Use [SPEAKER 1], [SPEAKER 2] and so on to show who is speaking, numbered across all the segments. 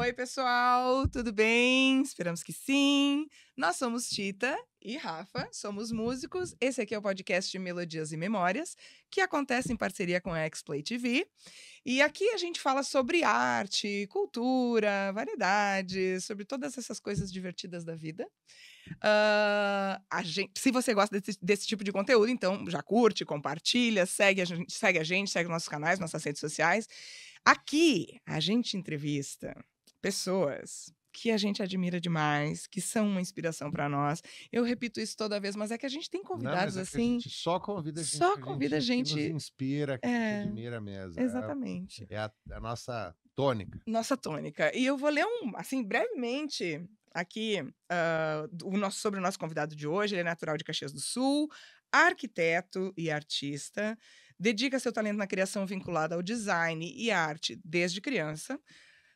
[SPEAKER 1] Oi, pessoal, tudo bem? Esperamos que sim. Nós somos Tita e Rafa, somos músicos. Esse aqui é o podcast de Melodias e Memórias, que acontece em parceria com a X-Play TV. E aqui a gente fala sobre arte, cultura, variedades, sobre todas essas coisas divertidas da vida. Se você gosta desse tipo de conteúdo, então já curte, compartilha, segue a gente, segue nossos canais, nossas redes sociais. Aqui a gente entrevista pessoas que a gente admira demais, que são uma inspiração para nós. Eu repito isso toda vez, mas é que a gente tem
[SPEAKER 2] Não,
[SPEAKER 1] convidados
[SPEAKER 2] mas é que a
[SPEAKER 1] assim,
[SPEAKER 2] gente só convida gente
[SPEAKER 1] só
[SPEAKER 2] que
[SPEAKER 1] convida a
[SPEAKER 2] que nos
[SPEAKER 1] gente.
[SPEAKER 2] inspira, que a gente admira mesmo.
[SPEAKER 1] Exatamente.
[SPEAKER 2] É a nossa tônica.
[SPEAKER 1] Nossa tônica. E eu vou ler assim, brevemente aqui sobre o nosso convidado de hoje. Ele é natural de Caxias do Sul, arquiteto e artista. Dedica seu talento na criação vinculada ao design e arte desde criança.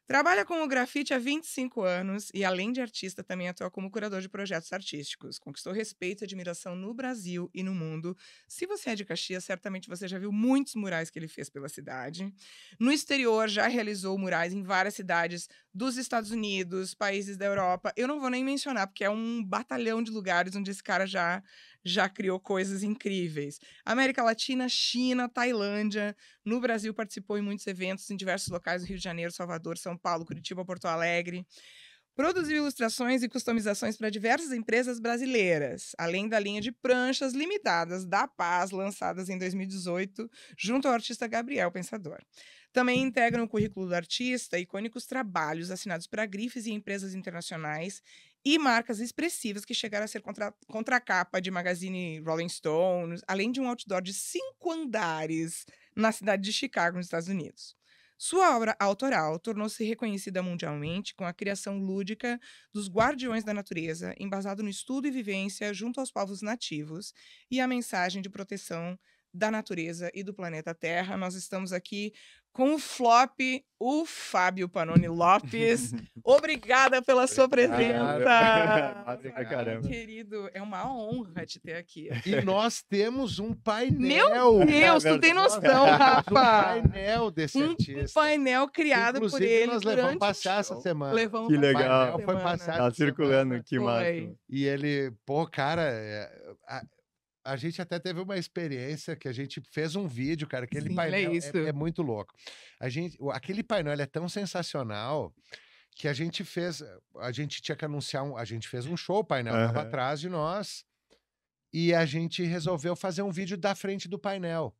[SPEAKER 1] Trabalha com o grafite há 25 anos e, além de artista, também atua como curador de projetos artísticos. Conquistou respeito e admiração no Brasil e no mundo. Se você é de Caxias, certamente você já viu muitos murais que ele fez pela cidade. No exterior, já realizou murais em várias cidades dos Estados Unidos, países da Europa. Eu não vou nem mencionar, porque é um batalhão de lugares onde esse cara já criou coisas incríveis. América Latina, China, Tailândia. No Brasil, participou em muitos eventos em diversos locais do Rio de Janeiro, Salvador, São Paulo, Curitiba, Porto Alegre. Produziu ilustrações e customizações para diversas empresas brasileiras, além da linha de pranchas limitadas da Paz, lançadas em 2018, junto ao artista Gabriel Pensador. Também integra no currículo do artista icônicos trabalhos assinados para grifes e empresas internacionais e marcas expressivas que chegaram a ser contracapa de magazine Rolling Stone, além de um outdoor de 5 andares na cidade de Chicago, nos Estados Unidos. Sua obra autoral tornou-se reconhecida mundialmente com a criação lúdica dos Guardiões da Natureza, embasado no estudo e vivência junto aos povos nativos e a mensagem de proteção da natureza e do planeta Terra. Nós estamos aqui com o flop, o Fábio Panoni Lopes. Obrigada pela sua presença.
[SPEAKER 3] Caramba.
[SPEAKER 1] Querido, é uma honra te ter aqui.
[SPEAKER 2] E nós temos um painel.
[SPEAKER 1] Meu Deus, tu tem noção, Rafa?
[SPEAKER 2] Um painel desse artista.
[SPEAKER 1] Um painel criado por
[SPEAKER 2] Inclusive,
[SPEAKER 1] ele
[SPEAKER 2] nós levamos passear essa semana.
[SPEAKER 1] Levamos
[SPEAKER 3] Que
[SPEAKER 1] passear
[SPEAKER 3] legal.
[SPEAKER 1] essa
[SPEAKER 2] Foi
[SPEAKER 1] semana.
[SPEAKER 2] passar
[SPEAKER 3] Tá circulando, que
[SPEAKER 1] Foi.
[SPEAKER 3] massa.
[SPEAKER 2] E ele, pô, cara, a gente até teve uma experiência que a gente fez um vídeo, cara, aquele
[SPEAKER 1] Sim,
[SPEAKER 2] painel
[SPEAKER 1] olha isso.
[SPEAKER 2] é muito louco. Aquele painel ele é tão sensacional que a gente tinha que anunciar, a gente fez um show, o painel tava
[SPEAKER 3] Aham.
[SPEAKER 2] atrás de nós, e a gente resolveu fazer um vídeo da frente do painel.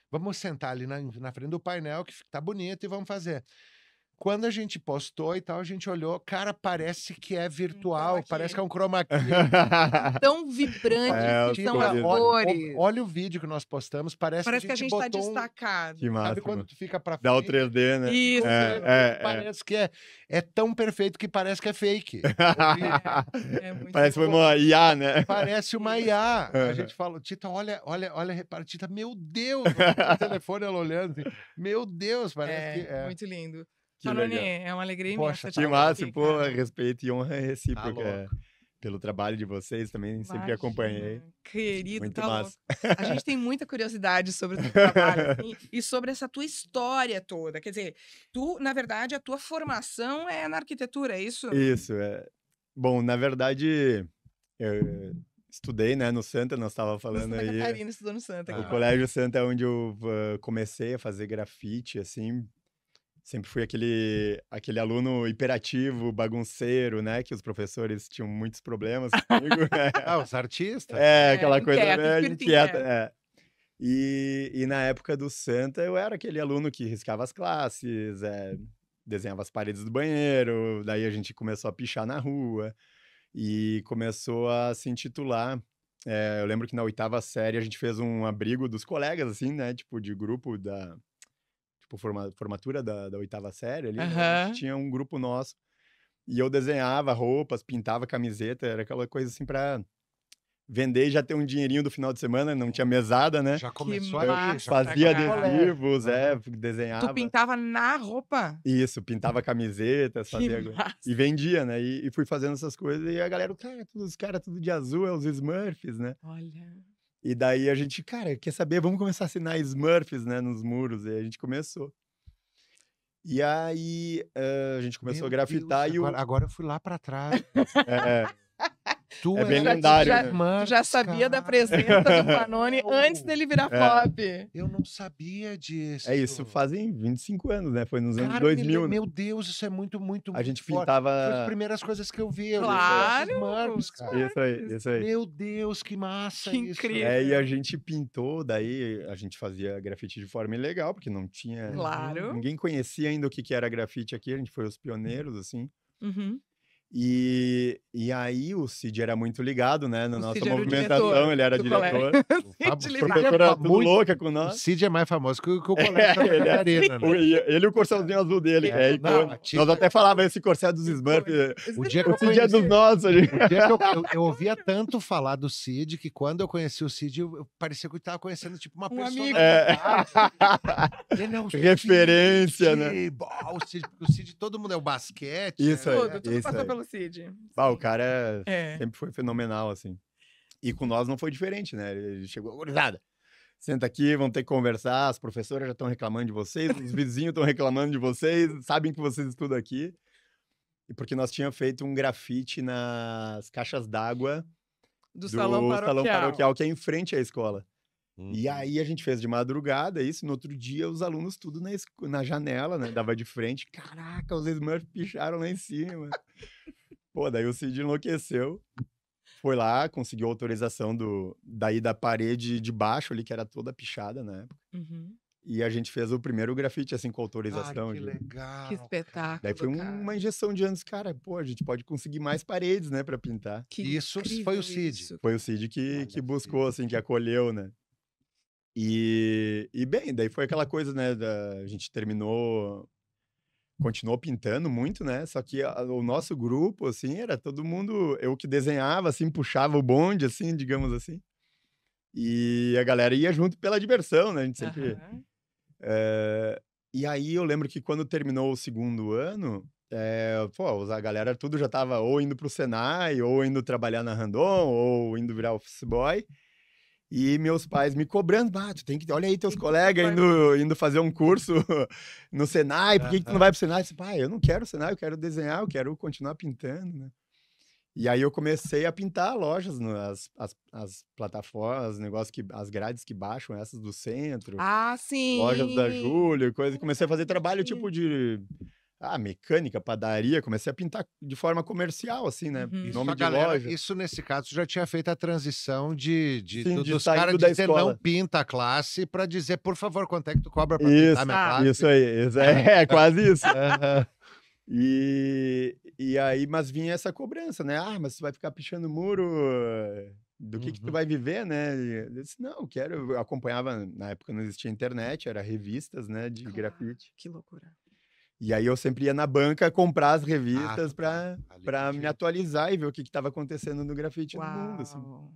[SPEAKER 2] Vamos sentar ali na frente do painel, que tá bonito, e vamos fazer. Quando a gente postou e tal, a gente olhou, cara, parece que é virtual,
[SPEAKER 1] Chroma key.
[SPEAKER 2] parece que é um chroma key.
[SPEAKER 1] Tão vibrantes
[SPEAKER 3] É,
[SPEAKER 1] que
[SPEAKER 3] os
[SPEAKER 1] são as
[SPEAKER 3] cores.
[SPEAKER 1] cores.
[SPEAKER 2] Olha o vídeo que nós postamos, parece
[SPEAKER 1] Parece que a gente tá
[SPEAKER 2] botou
[SPEAKER 1] destacado.
[SPEAKER 3] Que massa.
[SPEAKER 2] Sabe quando tu fica pra
[SPEAKER 3] Dá o
[SPEAKER 2] frente?
[SPEAKER 3] 3D, né?
[SPEAKER 1] Isso.
[SPEAKER 2] Parece que é tão perfeito que parece que é fake.
[SPEAKER 1] É muito
[SPEAKER 3] Parece que foi
[SPEAKER 1] bom.
[SPEAKER 3] uma IA, né?
[SPEAKER 2] Parece uma IA. A
[SPEAKER 3] Uhum.
[SPEAKER 2] gente fala, Tita, olha, repara, Tita, meu Deus, o telefone ela olhando, assim, meu Deus, parece que é.
[SPEAKER 1] Muito lindo.
[SPEAKER 3] Que
[SPEAKER 1] Panoni,
[SPEAKER 3] legal.
[SPEAKER 1] é uma alegria
[SPEAKER 2] Poxa,
[SPEAKER 1] imensa te
[SPEAKER 3] Que
[SPEAKER 1] ter
[SPEAKER 3] massa,
[SPEAKER 1] aqui,
[SPEAKER 3] pô,
[SPEAKER 1] cara.
[SPEAKER 3] respeito e honra recíproca
[SPEAKER 2] louco.
[SPEAKER 3] pelo trabalho de vocês, também sempre
[SPEAKER 1] Imagina,
[SPEAKER 3] acompanhei.
[SPEAKER 1] Querido,
[SPEAKER 3] Muito
[SPEAKER 1] tá
[SPEAKER 3] massa.
[SPEAKER 1] louco. A gente tem muita curiosidade sobre o teu trabalho assim, e sobre essa tua história toda. Quer dizer, na verdade, a tua formação é na arquitetura, é isso?
[SPEAKER 3] Isso, é. Bom, na verdade, eu estudei, né, no Santa, nós estava
[SPEAKER 1] No
[SPEAKER 3] falando
[SPEAKER 1] Santa
[SPEAKER 3] aí.
[SPEAKER 1] Catarina, estudou no Santa. que
[SPEAKER 3] O
[SPEAKER 2] Ah.
[SPEAKER 1] massa.
[SPEAKER 3] Colégio Santa é onde eu comecei a fazer grafite, assim. Sempre fui aquele aluno hiperativo, bagunceiro, né? Que os professores tinham muitos problemas comigo.
[SPEAKER 2] Os artistas?
[SPEAKER 3] Aquela coisa
[SPEAKER 1] inquieto,
[SPEAKER 3] né,
[SPEAKER 1] espírito
[SPEAKER 3] inquieta.
[SPEAKER 1] inquieto.
[SPEAKER 3] É. E na época do Santa, eu era aquele aluno que riscava as classes, desenhava as paredes do banheiro, daí a gente começou a pichar na rua e começou a se intitular. Eu lembro que na 8ª série a gente fez um abrigo dos colegas, assim, né? Tipo, de grupo da... Tipo, formatura da 8ª série ali, né? A
[SPEAKER 1] Aham.
[SPEAKER 3] gente tinha um grupo nosso. E eu desenhava roupas, pintava camiseta, era aquela coisa assim pra vender e já ter um dinheirinho do final de semana, não tinha mesada, né?
[SPEAKER 2] Já começou
[SPEAKER 1] massa,
[SPEAKER 2] ali. Já
[SPEAKER 3] Fazia
[SPEAKER 1] cara.
[SPEAKER 3] adesivos,
[SPEAKER 2] Uhum.
[SPEAKER 3] desenhava.
[SPEAKER 1] Tu pintava na roupa?
[SPEAKER 3] Isso, pintava camisetas,
[SPEAKER 1] Que
[SPEAKER 3] fazia...
[SPEAKER 1] massa.
[SPEAKER 3] E vendia, né? E fui fazendo essas coisas e a galera, cara, os caras tudo de azul, é os Smurfs, né?
[SPEAKER 1] Olha.
[SPEAKER 3] E daí a gente, cara, quer saber? Vamos começar a assinar Smurfs, né? Nos muros. E a gente começou. E aí a gente começou a
[SPEAKER 2] Meu
[SPEAKER 3] grafitar
[SPEAKER 2] Deus,
[SPEAKER 3] e o...
[SPEAKER 2] agora eu fui lá pra trás.
[SPEAKER 3] É,
[SPEAKER 2] Tu
[SPEAKER 3] é bem
[SPEAKER 2] era
[SPEAKER 3] lendário,
[SPEAKER 1] já,
[SPEAKER 3] né?
[SPEAKER 1] tu
[SPEAKER 2] Smurfs,
[SPEAKER 1] já sabia da
[SPEAKER 2] cara.
[SPEAKER 1] presença do Panoni antes dele virar
[SPEAKER 3] É.
[SPEAKER 1] pop.
[SPEAKER 2] Eu não sabia disso.
[SPEAKER 3] É isso, fazem 25 anos, né? Foi nos anos
[SPEAKER 2] Cara,
[SPEAKER 3] 2000, né?
[SPEAKER 2] meu Deus, isso é muito, muito,
[SPEAKER 3] A
[SPEAKER 2] muito
[SPEAKER 3] gente
[SPEAKER 2] forte. Foi as
[SPEAKER 3] pintava...
[SPEAKER 2] primeiras coisas que eu vi. Eu vi
[SPEAKER 1] Claro,
[SPEAKER 2] esses Smurfs, cara.
[SPEAKER 3] Isso aí, isso aí.
[SPEAKER 2] Meu Deus, que massa
[SPEAKER 1] Que
[SPEAKER 2] isso.
[SPEAKER 1] incrível.
[SPEAKER 3] É, e a gente pintou, daí a gente fazia grafite de forma ilegal, porque não tinha...
[SPEAKER 1] Claro.
[SPEAKER 3] Ninguém conhecia ainda o que era grafite aqui, a gente foi os pioneiros, assim.
[SPEAKER 1] Uhum.
[SPEAKER 3] E aí o Cid era muito ligado, né, na
[SPEAKER 1] O
[SPEAKER 3] nossa
[SPEAKER 1] Cid era o
[SPEAKER 3] movimentação,
[SPEAKER 1] diretor
[SPEAKER 3] ele era
[SPEAKER 1] do
[SPEAKER 3] diretor.
[SPEAKER 1] colégio.
[SPEAKER 2] Fábio,
[SPEAKER 1] Cid
[SPEAKER 2] Cid
[SPEAKER 1] lidava.
[SPEAKER 2] é
[SPEAKER 3] Professora tudo
[SPEAKER 2] muito-
[SPEAKER 3] louca com
[SPEAKER 2] O
[SPEAKER 3] nós.
[SPEAKER 2] Cid é mais famoso que o colégio Santa
[SPEAKER 3] Ele é-
[SPEAKER 2] Catarina, né?
[SPEAKER 3] Ele e o corcelzinho azul dele,
[SPEAKER 2] É,
[SPEAKER 3] é
[SPEAKER 2] não,
[SPEAKER 3] icônico.
[SPEAKER 2] tinha-
[SPEAKER 3] Nós até falava esse corcel dos Smurfs,
[SPEAKER 2] O dia que eu
[SPEAKER 3] o Cid é dos
[SPEAKER 2] conheci...
[SPEAKER 3] nossos.
[SPEAKER 2] O dia que eu ouvia tanto falar do Cid, que quando eu conheci o Cid, eu parecia que eu estava conhecendo tipo uma
[SPEAKER 1] Um amigo.
[SPEAKER 2] personalidade. Ele é um
[SPEAKER 3] Referência,
[SPEAKER 2] Cid.
[SPEAKER 3] né?
[SPEAKER 2] Bom, o Cid, todo mundo é o basquete.
[SPEAKER 3] Isso aí.
[SPEAKER 1] Tudo
[SPEAKER 3] Isso
[SPEAKER 1] passou
[SPEAKER 3] aí.
[SPEAKER 1] pelo Cid.
[SPEAKER 3] Bah, o cara
[SPEAKER 1] É.
[SPEAKER 3] sempre foi fenomenal, assim. E com nós não foi diferente, né? Ele chegou, gurizada, senta aqui, vamos ter que conversar, as professoras já estão reclamando de vocês, os vizinhos estão reclamando de vocês, sabem que vocês estudam aqui. E porque nós tínhamos feito um grafite nas caixas d'água
[SPEAKER 1] Do
[SPEAKER 3] do
[SPEAKER 1] salão paroquial.
[SPEAKER 3] que é em frente à escola.
[SPEAKER 2] Uhum.
[SPEAKER 3] E aí a gente fez de madrugada isso, no outro dia os alunos tudo na janela, né? Dava de frente. Caraca, os Smurfs picharam lá em cima. Pô, daí o Cid enlouqueceu. Foi lá, conseguiu autorização daí da parede de baixo ali, que era toda pichada na época.
[SPEAKER 1] Uhum.
[SPEAKER 3] E a gente fez o primeiro grafite, assim, com
[SPEAKER 2] Ah,
[SPEAKER 3] autorização.
[SPEAKER 2] que legal.
[SPEAKER 1] Que espetáculo,
[SPEAKER 3] Daí foi
[SPEAKER 1] cara.
[SPEAKER 3] uma injeção de anos, cara, pô, a gente pode conseguir mais paredes, né, pra pintar.
[SPEAKER 1] Que
[SPEAKER 2] Isso
[SPEAKER 1] incrível
[SPEAKER 2] foi o Cid.
[SPEAKER 1] isso.
[SPEAKER 3] Foi o Cid que
[SPEAKER 2] Olha,
[SPEAKER 3] buscou, assim, que acolheu, né. E bem, daí foi aquela coisa, né, a gente continuou pintando muito, né, só que o nosso grupo, assim, era todo mundo, eu que desenhava, assim, puxava o bonde, assim, digamos assim. E a galera ia junto pela diversão, né, a gente sempre...
[SPEAKER 1] Aham.
[SPEAKER 3] E aí eu lembro que quando terminou o segundo ano, pô, a galera tudo já tava ou indo pro Senai, ou indo trabalhar na Randon, ou indo virar office boy. E meus pais me cobrando, tu tem que, olha aí teus
[SPEAKER 1] Tem que
[SPEAKER 3] colegas
[SPEAKER 1] vai-
[SPEAKER 3] indo fazer um curso no Senai, por que tu não vai pro Senai? Eu disse, pai, eu não quero Senai, eu quero desenhar, eu quero continuar pintando, né? E aí eu comecei a pintar lojas, as plataformas, as grades que baixam, essas do centro,
[SPEAKER 1] Ah, sim.
[SPEAKER 3] lojas da Júlio, coisa. Comecei a fazer trabalho
[SPEAKER 1] Entendi.
[SPEAKER 3] tipo de mecânica, padaria, comecei a pintar de forma comercial, assim, né?
[SPEAKER 1] Uhum.
[SPEAKER 2] Isso,
[SPEAKER 3] Nome
[SPEAKER 2] a
[SPEAKER 3] de
[SPEAKER 2] galera,
[SPEAKER 3] loja.
[SPEAKER 2] isso nesse caso já tinha feito a transição de
[SPEAKER 3] Sim, de
[SPEAKER 2] dos
[SPEAKER 3] saindo
[SPEAKER 2] caras
[SPEAKER 3] da
[SPEAKER 2] dizer
[SPEAKER 3] escola.
[SPEAKER 2] não pinta a classe para dizer, por favor, quanto é que tu cobra para
[SPEAKER 3] Isso,
[SPEAKER 2] pintar minha classe?
[SPEAKER 3] Isso aí, quase isso.
[SPEAKER 2] Aham.
[SPEAKER 3] E aí, mas vinha essa cobrança, né? Mas você vai ficar pichando muro, do que tu
[SPEAKER 2] Uhum.
[SPEAKER 3] vai viver, né? E eu disse, não, eu acompanhava, na época não existia internet, era revistas, né, de
[SPEAKER 1] Claro.
[SPEAKER 3] grafite.
[SPEAKER 1] Que loucura.
[SPEAKER 3] E aí eu sempre ia na banca comprar as revistas
[SPEAKER 2] tu
[SPEAKER 3] pra
[SPEAKER 2] tá ali
[SPEAKER 3] pra me
[SPEAKER 2] contigo.
[SPEAKER 3] atualizar e ver o que estava acontecendo no grafite no mundo, assim.
[SPEAKER 1] Uau.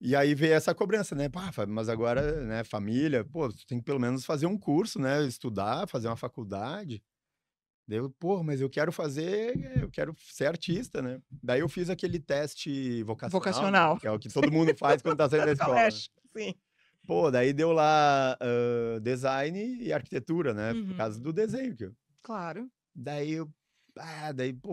[SPEAKER 3] E aí veio essa cobrança, né? Fábio, mas agora, né, família, pô, tu tem que pelo menos fazer um curso, né? Estudar, fazer uma faculdade. Daí mas eu quero ser artista, né? Daí eu fiz aquele teste vocacional, que é o que todo mundo faz quando tá saindo da escola, né?
[SPEAKER 1] Colégio, sim.
[SPEAKER 3] Pô, daí deu lá design e arquitetura, né? Por
[SPEAKER 1] Uhum.
[SPEAKER 3] causa do desenho.
[SPEAKER 1] Claro.
[SPEAKER 3] Daí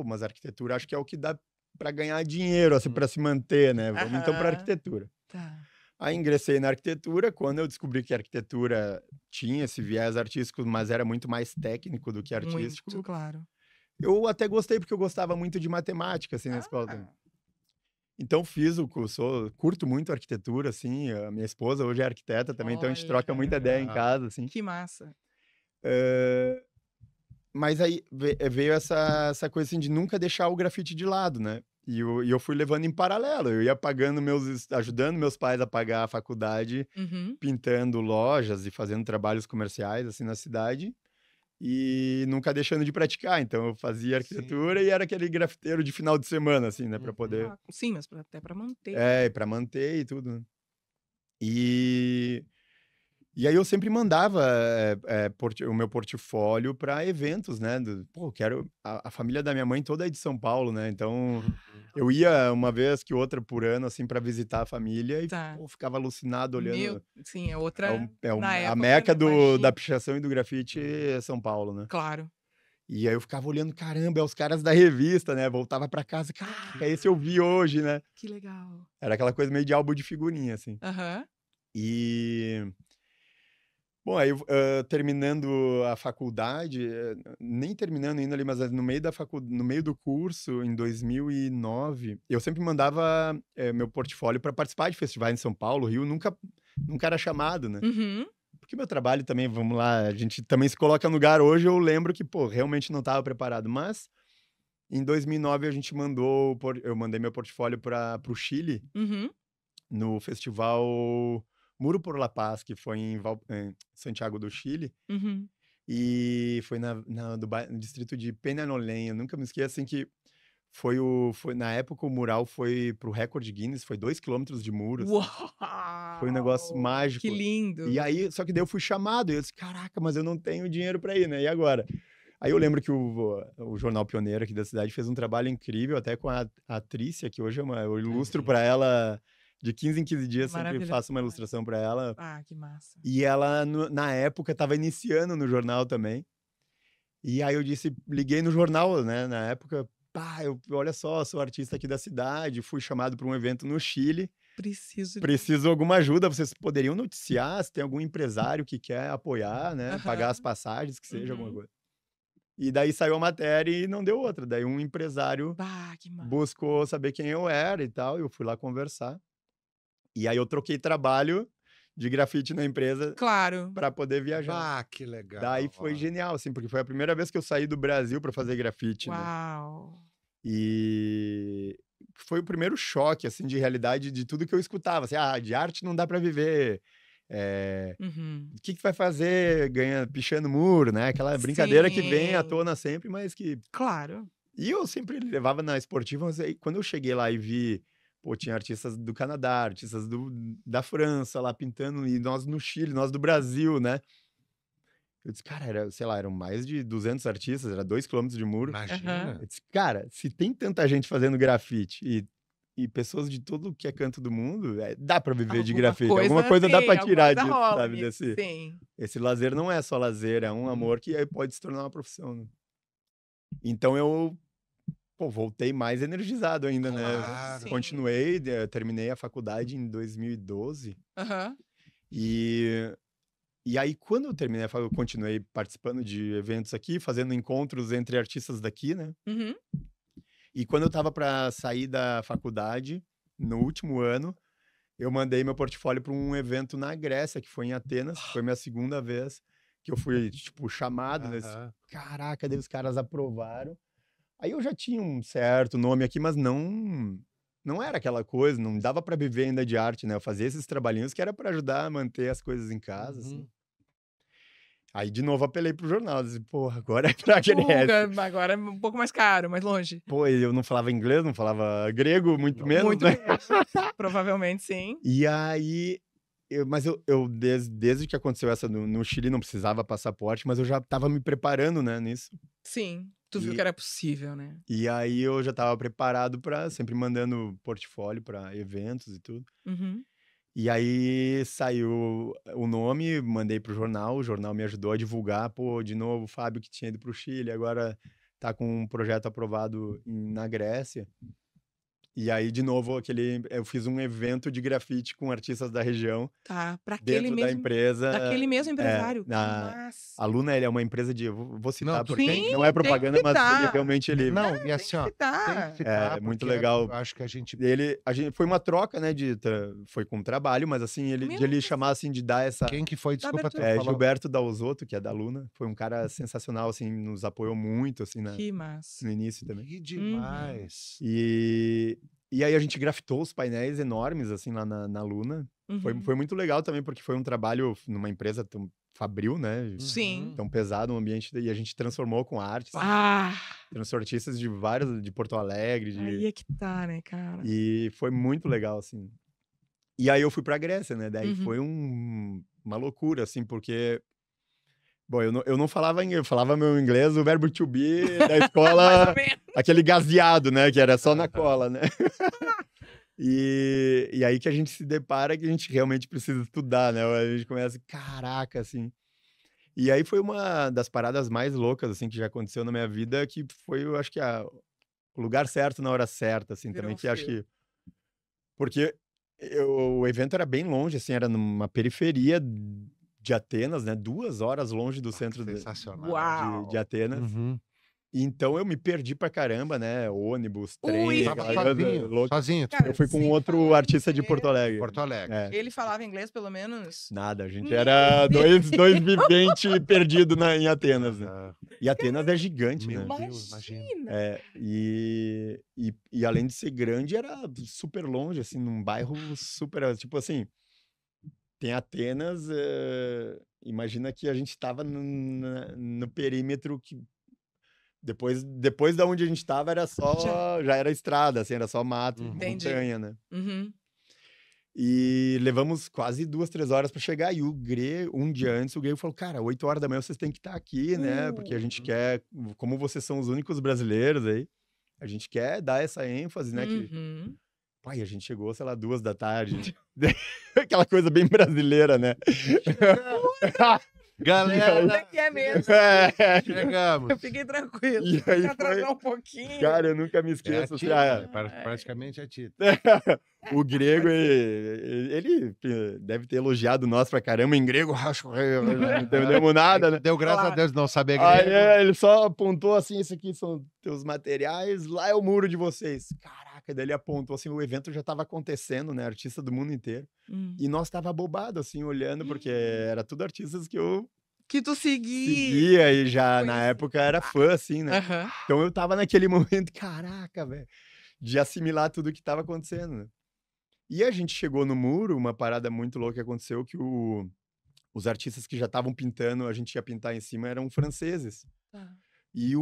[SPEAKER 3] mas arquitetura acho que é o que dá pra ganhar dinheiro, assim, pra se manter, né? Vamos então pra
[SPEAKER 1] Aham.
[SPEAKER 3] arquitetura.
[SPEAKER 1] Tá.
[SPEAKER 3] Aí ingressei na arquitetura, quando eu descobri que a arquitetura tinha esse viés artístico, mas era muito mais técnico do que artístico,
[SPEAKER 1] Muito, claro.
[SPEAKER 3] eu até gostei, porque eu gostava muito de matemática, assim, na escola também. Então fiz o curso, curto muito arquitetura, assim, a minha esposa hoje é arquiteta também, então a gente troca muita ideia em
[SPEAKER 2] Olha.
[SPEAKER 3] casa, assim.
[SPEAKER 1] Que massa.
[SPEAKER 3] Mas aí veio essa coisa assim de nunca deixar o grafite de lado, né? E eu fui levando em paralelo. Eu ia ajudando meus pais a pagar a faculdade,
[SPEAKER 1] Uhum.
[SPEAKER 3] pintando lojas e fazendo trabalhos comerciais assim na cidade. E nunca deixando de praticar. Então eu fazia arquitetura e era aquele grafiteiro de final de semana, assim, né? Pra poder.
[SPEAKER 1] Ah, sim, mas até pra manter.
[SPEAKER 3] Pra manter e tudo, né? E aí eu sempre mandava o meu portfólio para eventos, né? Pô, quero... A família da minha mãe toda é de São Paulo, né? Então, eu ia uma vez que outra por ano, assim, para visitar a família e
[SPEAKER 1] Tá.
[SPEAKER 3] pô, ficava alucinado olhando.
[SPEAKER 1] Sim, é outra. Na
[SPEAKER 3] A
[SPEAKER 1] época,
[SPEAKER 3] meca
[SPEAKER 1] né? Imagina.
[SPEAKER 3] da pichação e do grafite é São Paulo, né?
[SPEAKER 1] Claro.
[SPEAKER 3] E aí eu ficava olhando, caramba, é os caras da revista, né? Voltava para casa, caraca, esse eu vi hoje, né?
[SPEAKER 1] Que legal.
[SPEAKER 3] Era aquela coisa meio de álbum de figurinha, assim.
[SPEAKER 1] Aham.
[SPEAKER 3] E... Bom, aí terminando a faculdade, nem terminando ainda ali, mas no meio no meio do curso, em 2009, eu sempre mandava meu portfólio para participar de festivais em São Paulo, Rio, nunca era chamado, né?
[SPEAKER 1] Uhum.
[SPEAKER 3] Porque meu trabalho também, vamos lá, a gente também se coloca no lugar hoje, eu lembro que, pô, realmente não estava preparado, mas em 2009 a gente eu mandei meu portfólio para o Chile,
[SPEAKER 1] Uhum.
[SPEAKER 3] no festival Muro por La Paz, que foi em Santiago do Chile,
[SPEAKER 1] Uhum.
[SPEAKER 3] e foi no distrito de Peñalolén. Eu nunca me esqueço, assim, que na época o mural foi pro recorde Guinness, foi 2 quilômetros de muros. Foi um negócio
[SPEAKER 1] Uau!
[SPEAKER 3] mágico.
[SPEAKER 1] Que lindo.
[SPEAKER 3] E aí, só que daí eu fui chamado, e eu disse, caraca, mas eu não tenho dinheiro para ir, né? E agora? Aí eu lembro que o Jornal Pioneiro aqui da cidade fez um trabalho incrível, até com a Trícia, que hoje eu ilustro para ela de 15 em 15 dias, sempre
[SPEAKER 1] Maravilhoso.
[SPEAKER 3] faço uma ilustração para ela.
[SPEAKER 1] Ah, que massa.
[SPEAKER 3] E ela, na época, estava iniciando no jornal também. E aí eu liguei no jornal, né? Na época, olha só, sou artista aqui da cidade, fui chamado para um evento no Chile. Preciso de alguma ajuda, vocês poderiam noticiar se tem algum empresário que quer apoiar, né? Pagar as passagens, que seja alguma coisa. E daí saiu a matéria e não deu outra. Daí um empresário buscou saber quem eu era e tal, e eu fui lá conversar. E aí eu troquei trabalho de grafite na empresa
[SPEAKER 1] Claro.
[SPEAKER 3] para poder viajar.
[SPEAKER 2] Ah, que legal.
[SPEAKER 3] Daí foi genial, assim, porque foi a primeira vez que eu saí do Brasil para fazer grafite, né?
[SPEAKER 1] Uau!
[SPEAKER 3] E foi o primeiro choque, assim, de realidade de tudo que eu escutava. Assim, de arte não dá para viver. O que vai fazer pichando muro, né? Aquela brincadeira que vem à tona sempre, mas que...
[SPEAKER 1] Claro.
[SPEAKER 3] E eu sempre levava na esportiva, mas aí quando eu cheguei lá e vi, pô, tinha artistas do Canadá, artistas da França lá pintando, e nós no Chile, nós do Brasil, né? Eu disse, cara, sei lá, eram mais de 200 artistas, era 2 quilômetros de muro.
[SPEAKER 2] Imagina.
[SPEAKER 3] Eu disse, cara, se tem tanta gente fazendo grafite e pessoas de todo que é canto do mundo, dá pra viver de grafite. Alguma coisa dá pra tirar disso, sabe? Esse lazer não é só lazer, é um amor que aí pode se tornar uma profissão, né? Então eu voltei mais energizado ainda,
[SPEAKER 2] Claro.
[SPEAKER 3] né? Continuei, terminei a faculdade em 2012. E aí, quando eu terminei a faculdade, eu continuei participando de eventos aqui, fazendo encontros entre artistas daqui, né? E quando eu tava para sair da faculdade, no último ano, eu mandei meu portfólio para um evento na Grécia, que foi em Atenas. Foi minha segunda vez que eu fui, tipo, chamado. Né? Caraca, daí os caras aprovaram. Aí eu já tinha um certo nome aqui, mas não era aquela coisa, não dava para viver ainda de arte, né? Eu fazia esses trabalhinhos que era para ajudar a manter as coisas em casa, assim. Aí, de novo, apelei pro jornal. Disse, pô, agora é pra Grécia.
[SPEAKER 1] Agora é um pouco mais caro, mais longe.
[SPEAKER 3] Pô, eu não falava inglês, não falava grego, muito menos,
[SPEAKER 1] muito
[SPEAKER 3] né?
[SPEAKER 1] menos. Provavelmente, sim.
[SPEAKER 3] E aí... Mas eu desde que aconteceu essa no Chile, não precisava passaporte, mas eu já tava me preparando, né, nisso.
[SPEAKER 1] Sim, tu viu que era possível, né?
[SPEAKER 3] E aí eu já tava preparado para sempre mandando portfólio para eventos e tudo. E aí saiu o nome, mandei pro jornal, o jornal me ajudou a divulgar. Pô, de novo, o Fábio que tinha ido pro Chile, agora tá com um projeto aprovado na Grécia. E aí, de novo, eu fiz um evento de grafite com artistas da região.
[SPEAKER 1] Tá, pra
[SPEAKER 3] dentro da empresa.
[SPEAKER 1] Daquele mesmo empresário.
[SPEAKER 3] A Luna, ele é uma empresa de... Vou citar,
[SPEAKER 2] Não,
[SPEAKER 3] porque não é propaganda, mas porque realmente ele...
[SPEAKER 2] Não, e assim, ó, tem que citar,
[SPEAKER 3] muito legal.
[SPEAKER 2] Eu acho que a gente
[SPEAKER 3] foi uma troca, né, foi com trabalho, mas assim, de ele chamar, assim, de dar essa...
[SPEAKER 2] Quem que foi? Desculpa, tu
[SPEAKER 3] falou. Gilberto Dalzotto, que é da Luna, foi um cara sensacional, assim, nos apoiou muito, assim,
[SPEAKER 1] que massa.
[SPEAKER 3] No início também.
[SPEAKER 2] Que demais.
[SPEAKER 3] E aí a gente grafitou os painéis enormes, assim, lá na Luna. Foi muito legal também, porque foi um trabalho numa empresa tão fabril, né?
[SPEAKER 1] Sim.
[SPEAKER 3] Tão pesado, um ambiente, e a gente transformou com arte. Trouxe artistas de Porto Alegre.
[SPEAKER 1] Aí é que tá, né, cara?
[SPEAKER 3] E foi muito legal, assim. E aí eu fui pra Grécia, né? Daí foi uma loucura, assim, porque... Bom, eu não falava inglês, eu falava meu inglês, o verbo to be da
[SPEAKER 1] Mais ou
[SPEAKER 3] escola,
[SPEAKER 1] menos.
[SPEAKER 3] aquele gaseado, né? Que era só na
[SPEAKER 2] Aham.
[SPEAKER 3] cola, né? E aí que a gente se depara que a gente realmente precisa estudar, né? A gente começa, caraca, assim. E aí foi uma das paradas mais loucas, assim, que já aconteceu na minha vida, que foi, eu acho que o lugar certo na hora certa, assim,
[SPEAKER 1] Virou
[SPEAKER 3] também,
[SPEAKER 1] um
[SPEAKER 3] que acho
[SPEAKER 1] fio.
[SPEAKER 3] que... Porque o evento era bem longe, assim, era numa periferia de Atenas, né? 2 horas longe do centro
[SPEAKER 2] Sensacional.
[SPEAKER 1] Uau!
[SPEAKER 3] de Atenas.
[SPEAKER 2] Uhum.
[SPEAKER 3] Então eu me perdi pra caramba, né? Ônibus, trem,
[SPEAKER 1] Ui,
[SPEAKER 2] Tava
[SPEAKER 3] aquela coisa
[SPEAKER 2] sozinho,
[SPEAKER 3] louca.
[SPEAKER 2] sozinho.
[SPEAKER 1] Cara,
[SPEAKER 3] Eu fui com
[SPEAKER 1] sem
[SPEAKER 3] outro
[SPEAKER 1] falar
[SPEAKER 3] artista de Porto
[SPEAKER 1] inglês.
[SPEAKER 3] Alegre.
[SPEAKER 2] Porto Alegre.
[SPEAKER 3] É,
[SPEAKER 1] Ele falava inglês, pelo menos?
[SPEAKER 3] nada, a gente
[SPEAKER 1] Meu
[SPEAKER 3] era
[SPEAKER 1] Deus!
[SPEAKER 3] dois viventes perdidos em Atenas, né?
[SPEAKER 2] Aham.
[SPEAKER 3] E Atenas é gigante,
[SPEAKER 2] Meu
[SPEAKER 3] né?
[SPEAKER 2] Deus, imagina.
[SPEAKER 1] Imagina!
[SPEAKER 3] É, e além de ser grande, era super longe, assim, num bairro super, tipo assim, tem Atenas, imagina que a gente tava no perímetro que depois da onde a gente tava era já era estrada, assim, era só mato,
[SPEAKER 2] Uhum.
[SPEAKER 1] Entendi.
[SPEAKER 3] montanha, né?
[SPEAKER 1] Uhum.
[SPEAKER 3] E levamos quase 2, 3 horas pra chegar. E um dia antes, o grego falou: Cara, 8 horas da manhã vocês têm que estar aqui, né? Porque a gente quer, como vocês são os únicos brasileiros aí, a gente quer dar essa ênfase, né? Que,
[SPEAKER 1] Uhum.
[SPEAKER 3] pai, a gente chegou, sei lá, 2 da tarde. Aquela coisa bem brasileira, né?
[SPEAKER 1] Como
[SPEAKER 2] Galera,
[SPEAKER 1] é que é mesmo?
[SPEAKER 3] É.
[SPEAKER 2] chegamos.
[SPEAKER 1] Fiquei tranquilo.
[SPEAKER 3] E aí
[SPEAKER 1] Se atrasar
[SPEAKER 3] foi.
[SPEAKER 1] um pouquinho.
[SPEAKER 3] Cara, eu nunca me
[SPEAKER 2] É a
[SPEAKER 3] esqueço. Assim,
[SPEAKER 2] Tita, praticamente a Tita.
[SPEAKER 3] o grego, ele deve ter elogiado nós pra caramba em grego. Não entendemos nada, né?
[SPEAKER 2] Deu graças a
[SPEAKER 1] Claro.
[SPEAKER 2] Deus não saber
[SPEAKER 3] Aí
[SPEAKER 2] grego.
[SPEAKER 3] ele só apontou assim: Esse aqui são teus materiais, lá é o muro de vocês. Caraca, daí ele apontou assim: o evento já tava acontecendo, né? Artista do mundo inteiro. E nós tava bobado, assim, olhando, porque era tudo artistas que eu
[SPEAKER 1] Que tu seguia.
[SPEAKER 3] seguia e já na
[SPEAKER 1] Conhecia.
[SPEAKER 3] época era fã, assim, né?
[SPEAKER 1] Aham.
[SPEAKER 3] Então eu tava naquele momento, caraca, velho, de assimilar tudo que tava acontecendo, né? E a gente chegou no muro, uma parada muito louca que aconteceu, que os artistas que já estavam pintando, a gente ia pintar em cima, eram franceses.
[SPEAKER 1] Tá.
[SPEAKER 3] E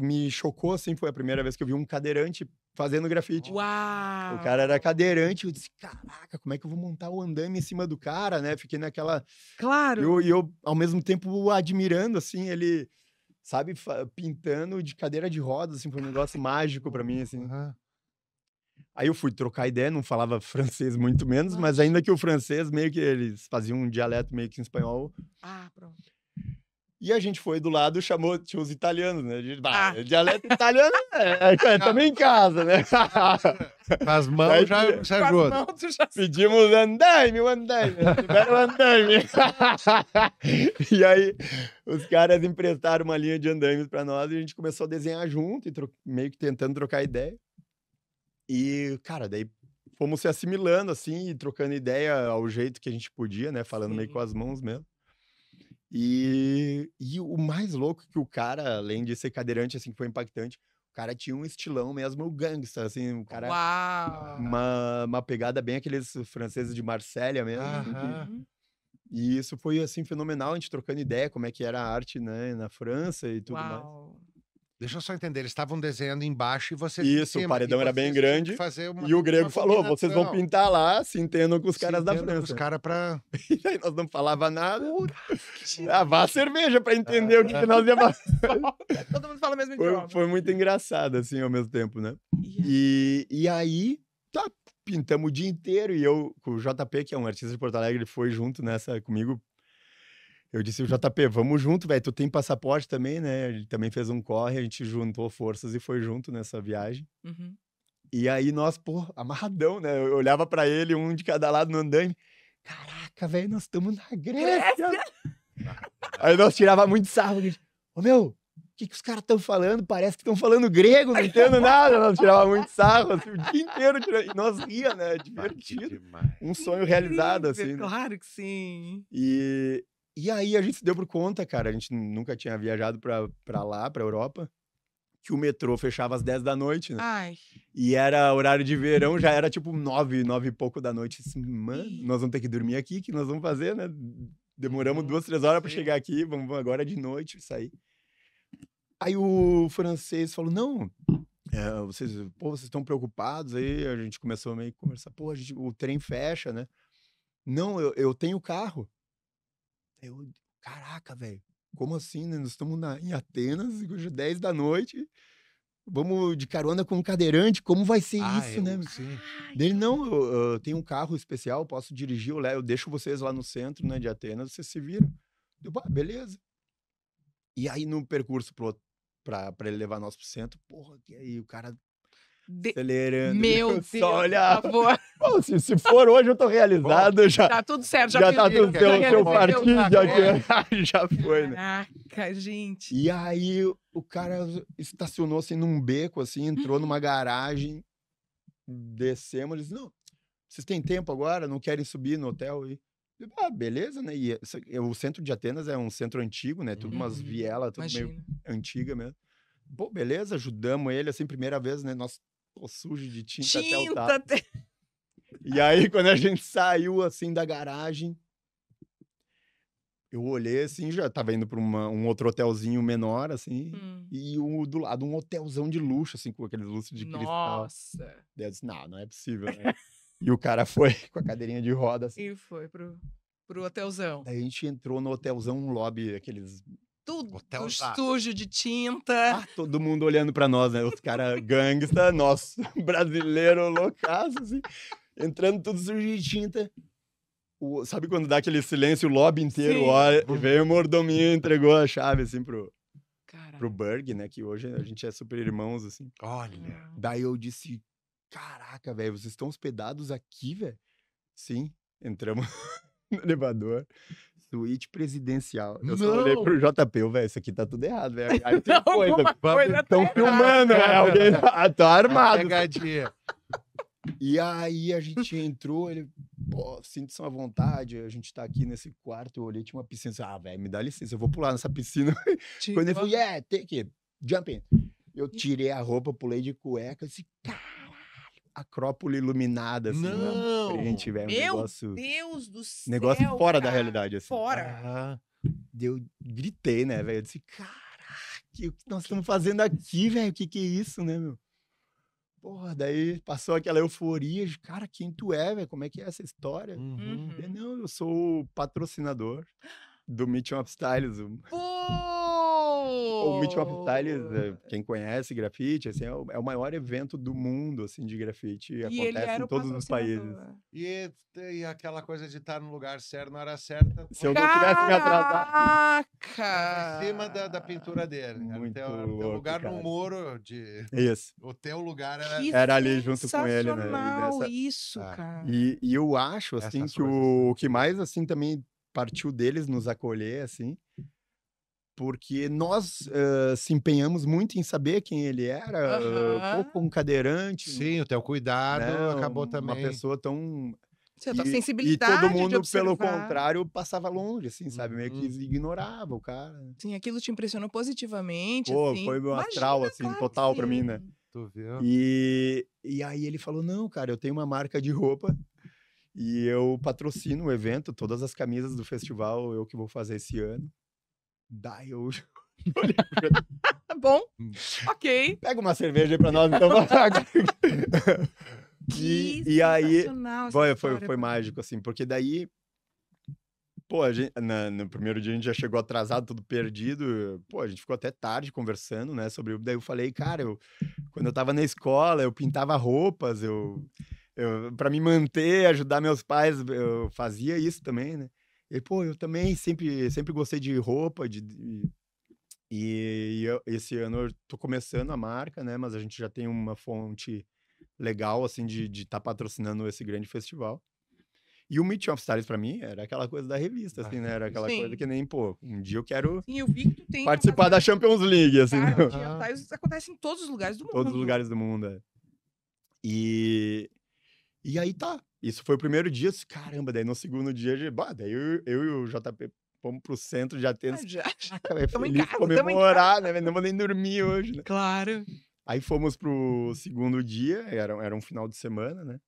[SPEAKER 3] me chocou, assim, foi a primeira vez que eu vi um cadeirante fazendo grafite.
[SPEAKER 1] Uau!
[SPEAKER 3] O cara era cadeirante, eu disse, caraca, como é que eu vou montar o andame em cima do cara, né? Fiquei naquela...
[SPEAKER 1] Claro!
[SPEAKER 3] E eu, ao mesmo tempo, admirando, assim, ele, sabe, pintando de cadeira de rodas, assim, foi um negócio mágico pra mim, assim.
[SPEAKER 2] Aham.
[SPEAKER 3] Aí eu fui trocar ideia, não falava francês muito menos, mas ainda que o francês, meio que eles faziam um dialeto meio que em espanhol.
[SPEAKER 1] Ah, pronto.
[SPEAKER 3] E a gente foi do lado, tinha os italianos, né? Dialeto
[SPEAKER 1] Ah.
[SPEAKER 3] italiano também em casa, né?
[SPEAKER 2] Com as mãos
[SPEAKER 3] Daí
[SPEAKER 2] já se
[SPEAKER 1] Com as
[SPEAKER 2] ajuda.
[SPEAKER 1] mãos, tu já
[SPEAKER 3] Pedimos andaime, tiveram andaime. E aí, os caras emprestaram uma linha de andaimes pra nós e a gente começou a desenhar junto, e meio que tentando trocar ideia. E, cara, daí fomos se assimilando, assim, e trocando ideia ao jeito que a gente podia, né? Falando meio com as mãos mesmo. E o mais louco é que o cara, além de ser cadeirante, assim, que foi impactante, o cara tinha um estilão mesmo gangsta, assim, o cara...
[SPEAKER 1] Uau!
[SPEAKER 3] Uma pegada bem aqueles franceses de Marsella mesmo. Assim,
[SPEAKER 2] Aham.
[SPEAKER 1] Uhum.
[SPEAKER 3] e isso foi, assim, fenomenal, a gente trocando ideia, como é que era a arte, né, na França e tudo mais.
[SPEAKER 1] Uau!
[SPEAKER 2] Deixa eu só entender, eles estavam desenhando embaixo e vocês em
[SPEAKER 3] Isso, o
[SPEAKER 2] cima.
[SPEAKER 3] paredão
[SPEAKER 2] E
[SPEAKER 3] era bem
[SPEAKER 2] vocês tinham que
[SPEAKER 3] grande.
[SPEAKER 2] fazer uma,
[SPEAKER 3] E o grego
[SPEAKER 2] uma
[SPEAKER 3] falou, vocês vão
[SPEAKER 2] combinação.
[SPEAKER 3] pintar lá, se entendam com os caras da
[SPEAKER 2] Se entenda com
[SPEAKER 3] França.
[SPEAKER 2] os caras pra...
[SPEAKER 3] E aí nós não falava nada. Vá a cerveja pra entender o que nós ia fazer.
[SPEAKER 1] Todo mundo fala o mesmo idioma.
[SPEAKER 3] Foi muito engraçado, assim, ao mesmo tempo, né? E aí, tá, pintamos o dia inteiro. E eu, com o JP, que é um artista de Porto Alegre, ele foi junto nessa comigo. Eu disse, o JP, vamos junto, velho. Tu tem passaporte também, né? Ele também fez um corre, a gente juntou forças e foi junto nessa viagem.
[SPEAKER 1] Uhum.
[SPEAKER 3] E aí nós, pô, amarradão, né? Eu olhava pra ele, um de cada lado no andaime. Caraca, velho, nós estamos na Grécia. Aí nós tirava muito sarro. Ô, meu, o que os caras estão falando? Parece que estão falando grego, não entendo nada. Nós tirava muito sarro, assim, o dia inteiro. E nós ria, né? Divertido.
[SPEAKER 2] Demais.
[SPEAKER 3] Um sonho realizado,
[SPEAKER 1] Incrível,
[SPEAKER 3] assim, né?
[SPEAKER 1] Claro que sim.
[SPEAKER 3] E aí a gente se deu por conta, cara. A gente nunca tinha viajado pra lá, pra Europa, que o metrô fechava às 10 da noite, né?
[SPEAKER 1] Ai.
[SPEAKER 3] E era horário de verão, já era tipo 9 e pouco da noite. Assim, mano, nós vamos ter que dormir aqui, o que nós vamos fazer, né? Demoramos 2, 3 horas pra chegar aqui, vamos agora de noite sair. Aí o francês falou, não, vocês estão preocupados? Aí a gente começou a meio que conversar, pô, o trem fecha, né? Não, eu tenho carro. Eu, caraca, velho, como assim, né? Nós estamos em Atenas, hoje é 10 da noite, vamos de carona com um cadeirante, como vai ser isso, né?
[SPEAKER 2] Sim.
[SPEAKER 1] Ai,
[SPEAKER 3] Dele, não, eu tenho um carro especial, posso dirigir, eu deixo vocês lá no centro, né, de Atenas, vocês se viram. Eu, beleza. E aí, no percurso pra ele levar nós pro centro, porra, e aí o cara acelerando,
[SPEAKER 1] Meu
[SPEAKER 3] eu
[SPEAKER 1] Deus,
[SPEAKER 3] só
[SPEAKER 1] por
[SPEAKER 3] olhava.
[SPEAKER 1] favor.
[SPEAKER 3] Pô, se for hoje, eu tô realizado, já
[SPEAKER 1] Tá tudo certo,
[SPEAKER 3] já tá tudo, seu
[SPEAKER 1] realizei
[SPEAKER 3] partido,
[SPEAKER 1] meu-
[SPEAKER 3] já foi, né?
[SPEAKER 1] Caraca, gente.
[SPEAKER 3] E aí, o cara estacionou, assim, num beco, assim, entrou numa garagem, descemos, eles, não, vocês têm tempo agora? Não querem subir no hotel? E, beleza, né? E o centro de Atenas é um centro antigo, né? Tudo umas vielas, tudo meio
[SPEAKER 1] Imagina.
[SPEAKER 3] antiga mesmo. Pô, beleza, ajudamos ele, assim, primeira vez, né? Nós, sujo de tinta até o talo. E aí, quando a gente saiu, assim, da garagem, eu olhei, assim, já tava indo pra um outro hotelzinho menor, assim, e do lado um hotelzão de luxo, assim, com aqueles lustres de cristal.
[SPEAKER 1] Nossa.
[SPEAKER 3] Daí eu disse, não é possível, né? E o cara foi com a cadeirinha de roda, assim.
[SPEAKER 1] E foi pro hotelzão.
[SPEAKER 3] Daí a gente entrou no hotelzão, um lobby, aqueles...
[SPEAKER 1] Tudo
[SPEAKER 2] Hotelzaço.
[SPEAKER 1] sujo de tinta.
[SPEAKER 3] todo mundo olhando pra nós, né? Os caras gangsta, nós, brasileiro, loucaço, assim. Entrando tudo sujo de tinta. Sabe quando dá aquele silêncio, o lobby inteiro
[SPEAKER 1] Sim.
[SPEAKER 3] olha, e veio o mordominho e entregou a chave, assim, pro
[SPEAKER 1] Caraca.
[SPEAKER 3] Berg, né? Que hoje a gente é super irmãos, assim.
[SPEAKER 2] Olha.
[SPEAKER 3] Daí eu disse, caraca, velho, vocês estão hospedados aqui, velho? Sim, entramos no elevador. Suíte presidencial. Eu só olhei pro JP, velho, isso aqui tá tudo errado, velho. Aí tem coisa. Estão filmando, né? Alguém tá armado.
[SPEAKER 2] Pegadinha.
[SPEAKER 3] E aí a gente entrou, ele, pô, sinta-se à vontade, a gente tá aqui nesse quarto, eu olhei, tinha uma piscina, velho, me dá licença, eu vou pular nessa piscina.
[SPEAKER 1] Tipo,
[SPEAKER 3] Quando ele falou, take it, jump in. Eu tirei a roupa, pulei de cueca, disse, caralho, Acrópole iluminada, assim,
[SPEAKER 2] Não!
[SPEAKER 3] na frente, velho, um
[SPEAKER 1] Meu
[SPEAKER 3] negócio...
[SPEAKER 1] Deus do céu,
[SPEAKER 3] Negócio fora da
[SPEAKER 1] cara.
[SPEAKER 3] realidade, assim.
[SPEAKER 1] Fora.
[SPEAKER 3] Eu gritei, né, velho? Eu disse, caraca, o que nós estamos fazendo aqui, velho? O que é isso, né, meu? Porra, daí passou aquela euforia de, cara, quem tu é, velho? Como é que é essa história? Eu, não, eu sou o patrocinador do Meet Up Styles. O Meet Up Styles, quem conhece grafite, assim, é o maior evento do mundo, assim, de grafite.
[SPEAKER 1] E ele
[SPEAKER 3] Acontece
[SPEAKER 1] era
[SPEAKER 3] em
[SPEAKER 1] o
[SPEAKER 3] todos os países.
[SPEAKER 1] patrocinador.
[SPEAKER 2] E aquela coisa de estar no lugar certo, na hora certa.
[SPEAKER 3] Se eu não tivesse me atrasado...
[SPEAKER 1] Caraca!
[SPEAKER 2] Em cima da pintura dele.
[SPEAKER 3] Muito
[SPEAKER 2] Teu
[SPEAKER 3] louco,
[SPEAKER 2] lugar
[SPEAKER 3] cara.
[SPEAKER 2] no muro de...
[SPEAKER 3] Isso.
[SPEAKER 2] O teu lugar era...
[SPEAKER 1] Que
[SPEAKER 3] Era ali junto com ele, né? E
[SPEAKER 1] sensacional
[SPEAKER 3] dessa-
[SPEAKER 1] isso,
[SPEAKER 2] Ah,
[SPEAKER 1] cara.
[SPEAKER 3] E eu acho, assim,
[SPEAKER 2] Essas
[SPEAKER 3] que
[SPEAKER 2] coisas
[SPEAKER 3] o que
[SPEAKER 2] são
[SPEAKER 3] mais, assim, também partiu deles nos acolher, assim, porque nós se empenhamos muito em saber quem ele era,
[SPEAKER 1] Aham.
[SPEAKER 3] pouco um cadeirante,
[SPEAKER 2] Sim, o teu cuidado
[SPEAKER 3] né,
[SPEAKER 2] acabou
[SPEAKER 3] uma
[SPEAKER 2] também.
[SPEAKER 3] pessoa tão...
[SPEAKER 1] Você tá
[SPEAKER 3] E
[SPEAKER 1] sensibilidade
[SPEAKER 3] todo
[SPEAKER 1] de
[SPEAKER 3] mundo, pelo
[SPEAKER 1] observar.
[SPEAKER 3] contrário, passava longe, assim, sabe? Meio que
[SPEAKER 2] Uhum.
[SPEAKER 3] ignorava o cara.
[SPEAKER 1] Sim, aquilo te impressionou positivamente,
[SPEAKER 3] Pô,
[SPEAKER 1] assim.
[SPEAKER 3] foi meu
[SPEAKER 1] Imagina,
[SPEAKER 3] astral, assim,
[SPEAKER 1] claro que
[SPEAKER 3] total pra mim,
[SPEAKER 1] sim.
[SPEAKER 3] né?
[SPEAKER 2] Tu viu?
[SPEAKER 3] E aí ele falou, não, cara, eu tenho uma marca de roupa e eu patrocino o evento, todas as camisas do festival eu que vou fazer esse ano. Daí eu olhei pra ele,
[SPEAKER 1] Tá bom, ok.
[SPEAKER 3] pega uma cerveja aí pra nós, então.
[SPEAKER 1] Que
[SPEAKER 3] E aí
[SPEAKER 1] sensacional essa
[SPEAKER 3] foi
[SPEAKER 1] história, pô.
[SPEAKER 3] mágico, assim, porque daí, pô, no primeiro dia a gente já chegou atrasado, tudo perdido. Pô, a gente ficou até tarde conversando, né, sobre... Daí eu falei, cara, quando eu tava na escola, eu pintava roupas, para me manter, ajudar meus pais, eu fazia isso também, né? E, pô, eu também sempre gostei de roupa, esse ano eu tô começando a marca, né? Mas a gente já tem uma fonte legal, assim, de estar patrocinando esse grande festival. E o Meet Up Styles, pra mim, era aquela coisa da revista, assim, né? Era aquela coisa
[SPEAKER 1] Sim.
[SPEAKER 3] que nem, pô, um dia eu quero
[SPEAKER 1] Sim, eu vi que tu tem
[SPEAKER 3] participar da Champions League, assim,
[SPEAKER 1] Cara,
[SPEAKER 3] né?
[SPEAKER 1] o Tea of Tiles isso acontece em todos os lugares do mundo.
[SPEAKER 3] Todos os lugares do mundo, é. E aí tá. Isso foi o primeiro dia, disse, caramba, daí no segundo dia, daí eu e o JP fomos pro centro de
[SPEAKER 1] Ah,
[SPEAKER 3] Atenas.
[SPEAKER 1] já.
[SPEAKER 3] Caraca, velho,
[SPEAKER 1] Tamo em
[SPEAKER 3] feliz
[SPEAKER 1] casa, tamo em
[SPEAKER 3] comemorar, né? Não vou nem dormir hoje, né?
[SPEAKER 1] Claro.
[SPEAKER 3] Aí fomos pro segundo dia, era um final de semana, né?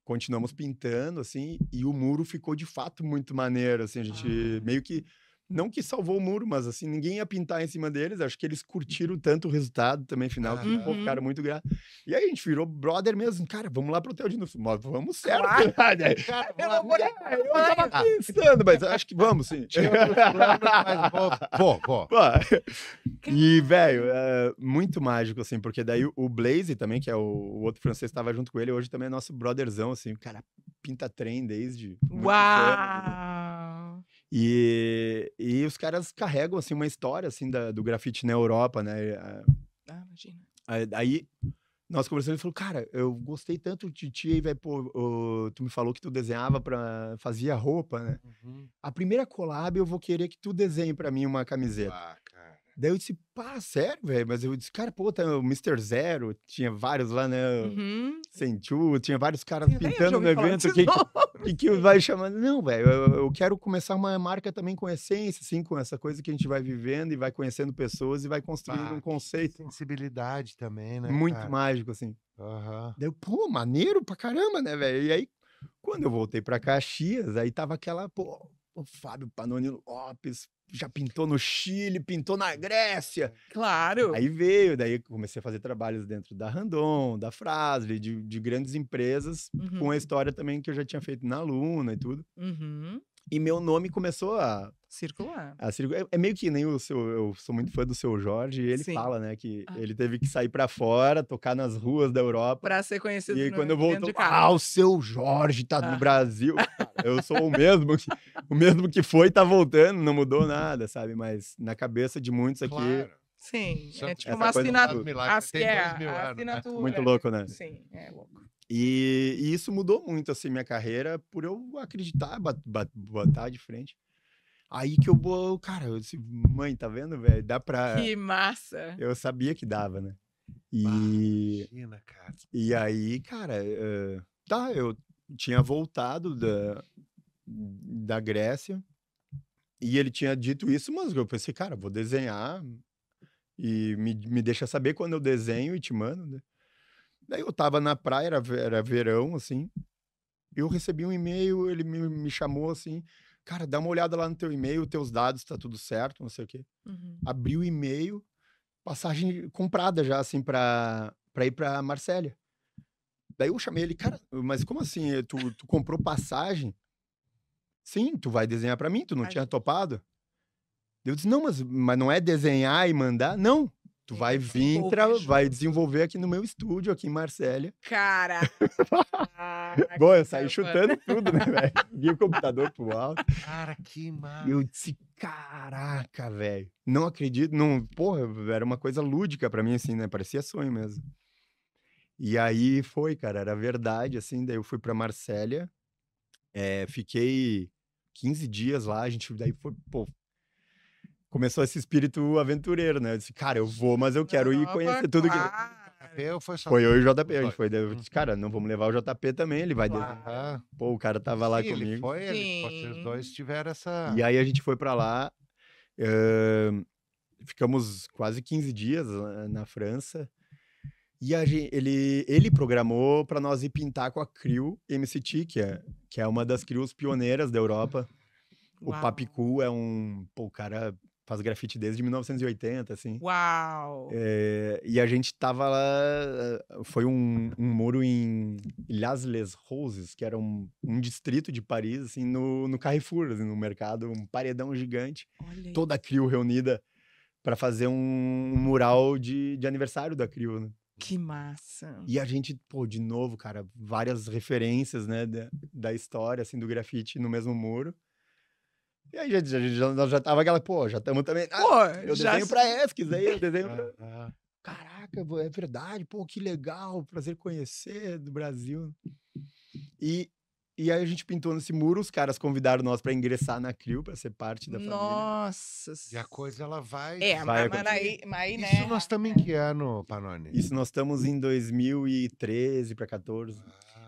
[SPEAKER 3] Continuamos pintando, assim, e o muro ficou de fato muito maneiro, assim, a gente meio que Não que salvou o muro, mas assim, ninguém ia pintar em cima deles. Acho que eles curtiram tanto o resultado também final, que pô, ficaram muito gratos. E aí a gente virou brother mesmo. Cara, vamos lá pro hotel de novo. Mas vamos certo.
[SPEAKER 1] Claro.
[SPEAKER 3] Daí,
[SPEAKER 2] Cara,
[SPEAKER 3] eu tava pensando, mas acho que vamos sim.
[SPEAKER 2] tinha outros planos, mas vou.
[SPEAKER 3] Pô, e, velho, é muito mágico, assim, porque daí o Blaze também, que é o outro francês que tava junto com ele, hoje também é nosso brotherzão, assim, o cara pinta trem desde muitos anos.
[SPEAKER 1] Uau!
[SPEAKER 3] E os caras carregam, assim, uma história, assim, do grafite na Europa, né?
[SPEAKER 1] Imagina.
[SPEAKER 3] Aí, nós conversando, ele falou, cara, eu gostei tanto de ti, aí, velho, pô, tu me falou que tu desenhava fazia roupa, né? A primeira collab eu vou querer que tu desenhe pra mim uma camiseta.
[SPEAKER 2] Cara.
[SPEAKER 3] Daí eu disse, pá, sério, velho? Mas eu disse, cara, pô, tá o Mr. Zero, tinha vários lá, né? Sentiu, tinha vários caras pintando no evento. Que vai chamando? Não, velho, eu quero começar uma marca também com essência, assim, com essa coisa que a gente vai vivendo e vai conhecendo pessoas e vai construindo um conceito.
[SPEAKER 2] Sensibilidade também, né?
[SPEAKER 3] Muito
[SPEAKER 2] cara?
[SPEAKER 3] mágico, assim.
[SPEAKER 2] Aham.
[SPEAKER 3] Daí eu, pô, maneiro pra caramba, né, velho? E aí, quando eu voltei pra Caxias, aí tava aquela, pô, o Fábio Panoni Lopes já pintou no Chile, pintou na Grécia.
[SPEAKER 1] Claro.
[SPEAKER 3] Aí veio, daí comecei a fazer trabalhos dentro da Randon, da Frasle, de grandes empresas, com a história também que eu já tinha feito na Luna e tudo. E meu nome começou a
[SPEAKER 1] circular.
[SPEAKER 3] É meio que nem eu sou muito fã do Seu Jorge, e ele
[SPEAKER 1] Sim.
[SPEAKER 3] fala, né, que ele teve que sair pra fora, tocar nas ruas da Europa.
[SPEAKER 1] Pra ser conhecido
[SPEAKER 3] E quando eu
[SPEAKER 1] dentro
[SPEAKER 3] volto,
[SPEAKER 1] de casa.
[SPEAKER 3] o Seu Jorge tá no Brasil. Cara, eu sou o mesmo que foi, tá voltando, não mudou nada, sabe? Mas na cabeça de muitos aqui...
[SPEAKER 2] Claro.
[SPEAKER 1] Sim,
[SPEAKER 2] Só
[SPEAKER 1] é
[SPEAKER 2] que
[SPEAKER 1] tipo
[SPEAKER 3] essa
[SPEAKER 1] uma
[SPEAKER 3] coisa
[SPEAKER 1] assinatura.
[SPEAKER 2] tem 2000 anos, né?
[SPEAKER 1] Assinatura.
[SPEAKER 3] Muito louco, né?
[SPEAKER 1] Sim, é louco.
[SPEAKER 3] E isso mudou muito, assim, minha carreira, por eu acreditar, botar de frente. Aí que eu, cara, eu disse, mãe, tá vendo, velho? Dá pra...
[SPEAKER 1] Que massa!
[SPEAKER 3] Eu sabia que dava, né? E...
[SPEAKER 2] Imagina, cara.
[SPEAKER 3] E aí, cara, eu tinha voltado da Grécia e ele tinha dito isso, mas eu pensei, cara, vou desenhar e me deixa saber quando eu desenho e te mando, né? Daí eu tava na praia, era verão, assim, eu recebi um e-mail, ele me chamou assim, cara, dá uma olhada lá no teu e-mail, teus dados, tá tudo certo, não sei o quê. Abri o e-mail, passagem comprada já, assim, pra ir pra Marsella. Daí eu chamei ele, cara, mas como assim? Tu comprou passagem? Sim, tu vai desenhar pra mim, tu não tinha topado? Eu disse, não, mas não é desenhar e mandar? Não, tu vai vir, vai desenvolver aqui no meu estúdio, aqui em Marsella.
[SPEAKER 1] Cara!
[SPEAKER 3] Bom, eu saí chutando tudo, né, velho? Liguei o computador pro alto.
[SPEAKER 2] Cara, que massa.
[SPEAKER 3] Eu disse, caraca, velho. Não acredito, não, porra, era uma coisa lúdica pra mim, assim, né? Parecia sonho mesmo. E aí foi, cara, era verdade, assim, daí eu fui pra Marsella, fiquei 15 dias lá, a gente, daí foi, pô, começou esse espírito aventureiro, né? Eu disse, cara, eu vou, mas eu quero ir conhecer tudo que... Foi eu e o JP, a gente foi, eu disse, cara, não vamos levar o JP também, ele vai desenhar. Pô, o cara tava lá comigo.
[SPEAKER 2] Vocês dois tiveram essa...
[SPEAKER 3] E aí a gente foi pra lá, ficamos quase 15 dias na França, e ele programou para nós ir pintar com a Crew MCT, que é uma das crews pioneiras da Europa. Uau. O Papicu é o cara faz grafite desde 1980, assim.
[SPEAKER 1] Uau!
[SPEAKER 3] E a gente tava lá, foi um muro em Les Roses, que era um distrito de Paris, assim, no Carrefour, assim, no mercado, um paredão gigante. Olha toda a Crew reunida para fazer um mural de aniversário da Crew, né?
[SPEAKER 1] Que massa!
[SPEAKER 3] E a gente, pô, de novo, cara, várias referências, né, da história, assim, do grafite no mesmo muro. E aí nós já tava aquela, pô, já estamos também... eu desenho pra ESCS, aí eu desenho pra... Caraca, é verdade, pô, que legal, prazer conhecer do Brasil. E aí a gente pintou nesse muro, os caras convidaram nós pra ingressar na Crew, pra ser parte da família.
[SPEAKER 1] Nossa!
[SPEAKER 2] E a coisa, ela vai...
[SPEAKER 1] mas aí, né?
[SPEAKER 2] Isso nós estamos em que ano, Panoni?
[SPEAKER 3] Isso nós estamos em 2013 pra 14.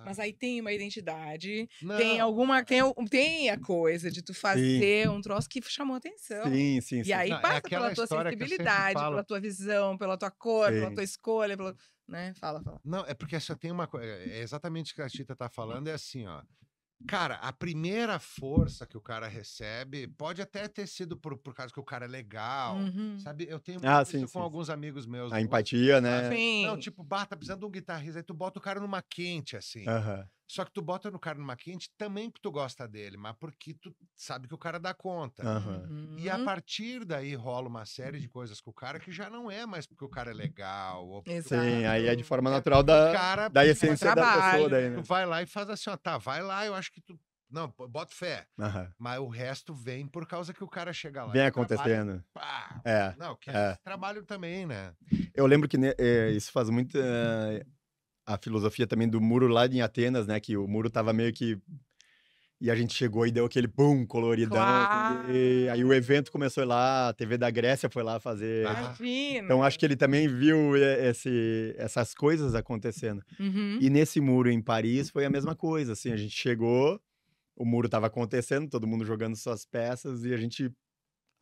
[SPEAKER 1] Mas aí tem uma identidade, tem a coisa de tu fazer um troço que chamou atenção.
[SPEAKER 3] Sim.
[SPEAKER 1] E aí passa pela tua sensibilidade, pela tua visão, pela tua cor, pela tua escolha, né? Fala.
[SPEAKER 2] Não, é porque só tem uma coisa, é exatamente o que a Tita tá falando, é assim, ó. Cara, a primeira força que o cara recebe pode até ter sido por causa que o cara é legal,
[SPEAKER 1] Uhum.
[SPEAKER 2] sabe? Eu tenho
[SPEAKER 3] Ah,
[SPEAKER 2] isso
[SPEAKER 3] sim,
[SPEAKER 2] com
[SPEAKER 3] sim.
[SPEAKER 2] alguns amigos meus.
[SPEAKER 3] A empatia, né?
[SPEAKER 2] Não,
[SPEAKER 1] Sim.
[SPEAKER 2] tipo, tá precisando de um guitarrista, aí tu bota o cara numa quente, assim.
[SPEAKER 3] Aham.
[SPEAKER 2] Só que tu bota no cara numa quente também porque tu gosta dele, mas porque tu sabe que o cara dá conta.
[SPEAKER 3] Aham.
[SPEAKER 2] E a
[SPEAKER 1] Uhum.
[SPEAKER 2] partir daí rola uma série de coisas com o cara que já não é mais porque o cara é legal. Ou porque o
[SPEAKER 3] Sim,
[SPEAKER 2] cara...
[SPEAKER 3] aí é de forma
[SPEAKER 2] É
[SPEAKER 3] natural
[SPEAKER 2] porque o
[SPEAKER 3] da,
[SPEAKER 2] cara
[SPEAKER 3] da
[SPEAKER 2] é
[SPEAKER 3] essência da pessoa
[SPEAKER 1] trabalho.
[SPEAKER 3] daí,
[SPEAKER 2] Tu
[SPEAKER 3] né?
[SPEAKER 2] vai lá e faz assim, ó, tá, vai lá, eu acho que tu... Não, bota fé.
[SPEAKER 3] Aham.
[SPEAKER 2] Mas o resto vem por causa que o cara chega lá.
[SPEAKER 3] Vem
[SPEAKER 2] e trabalha,
[SPEAKER 3] acontecendo.
[SPEAKER 2] pá.
[SPEAKER 3] É,
[SPEAKER 2] Não, que
[SPEAKER 3] é.
[SPEAKER 2] eles trabalham também, né?
[SPEAKER 3] Eu lembro que isso faz muito a filosofia também do muro lá em Atenas, né? Que o muro tava meio que... E a gente chegou e deu aquele pum, coloridão.
[SPEAKER 1] Claro.
[SPEAKER 3] E aí o evento começou lá, a TV da Grécia foi lá fazer.
[SPEAKER 1] Imagina.
[SPEAKER 3] Então acho que ele também viu essas coisas acontecendo.
[SPEAKER 1] Uhum.
[SPEAKER 3] E nesse muro em Paris foi a mesma coisa, assim, a gente chegou, o muro estava acontecendo, todo mundo jogando suas peças e a gente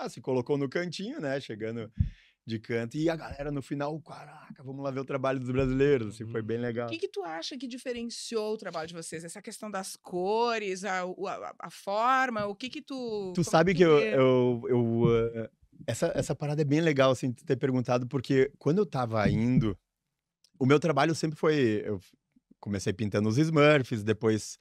[SPEAKER 3] se colocou no cantinho, né, chegando de canto e a galera no final, caraca, vamos lá ver o trabalho dos brasileiros, assim, foi bem
[SPEAKER 1] O
[SPEAKER 3] legal.
[SPEAKER 1] que tu acha que diferenciou o trabalho de vocês? Essa questão das cores, a forma, o que tu...
[SPEAKER 3] Tu
[SPEAKER 1] como
[SPEAKER 3] sabe
[SPEAKER 1] tu
[SPEAKER 3] que
[SPEAKER 1] vê?
[SPEAKER 3] essa parada é bem legal, assim, tu ter perguntado, porque quando eu tava indo, o meu trabalho sempre foi, eu comecei pintando os Smurfs, depois,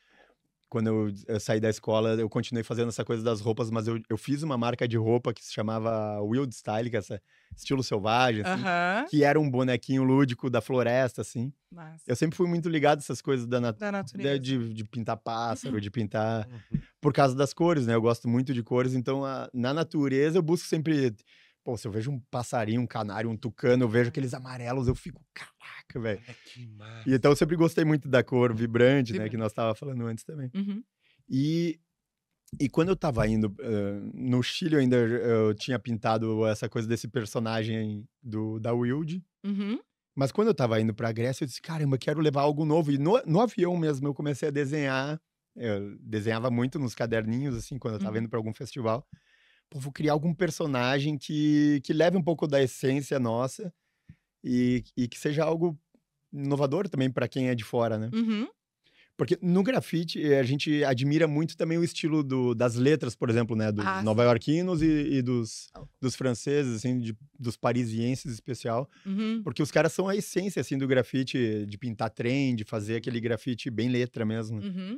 [SPEAKER 3] quando eu saí da escola, eu continuei fazendo essa coisa das roupas, mas eu fiz uma marca de roupa que se chamava Wild Style, que é esse estilo selvagem, assim,
[SPEAKER 1] Aham.
[SPEAKER 3] que era um bonequinho lúdico da floresta, assim.
[SPEAKER 1] Massa.
[SPEAKER 3] Eu sempre fui muito ligado a essas coisas
[SPEAKER 1] Da natureza.
[SPEAKER 3] de pintar pássaro, de pintar por causa das cores, né? Eu gosto muito de cores, então na natureza eu busco sempre... Pô, se eu vejo um passarinho, um canário, um tucano, eu vejo aqueles amarelos, eu fico, caraca, velho.
[SPEAKER 2] Olha que massa.
[SPEAKER 3] E então eu sempre gostei muito da cor vibrante, né? Que nós tava falando antes também.
[SPEAKER 1] Uhum.
[SPEAKER 3] E quando eu tava indo no Chile, eu tinha pintado essa coisa desse personagem da Wild.
[SPEAKER 1] Uhum.
[SPEAKER 3] Mas quando eu tava indo pra Grécia, eu disse, caramba, eu quero levar algo novo. E no avião mesmo, eu comecei a desenhar. Eu desenhava muito nos caderninhos, assim, quando eu tava indo pra algum festival. Pô, vou criar algum personagem que leve um pouco da essência nossa e que seja algo inovador também pra quem é de fora, né?
[SPEAKER 1] Uhum.
[SPEAKER 3] Porque no grafite a gente admira muito também o estilo das letras, por exemplo, né? Dos nova-iorquinos e dos franceses, assim, dos parisienses em especial.
[SPEAKER 1] Uhum.
[SPEAKER 3] Porque os caras são a essência, assim, do grafite, de pintar trem, de fazer aquele grafite bem letra mesmo.
[SPEAKER 1] Uhum.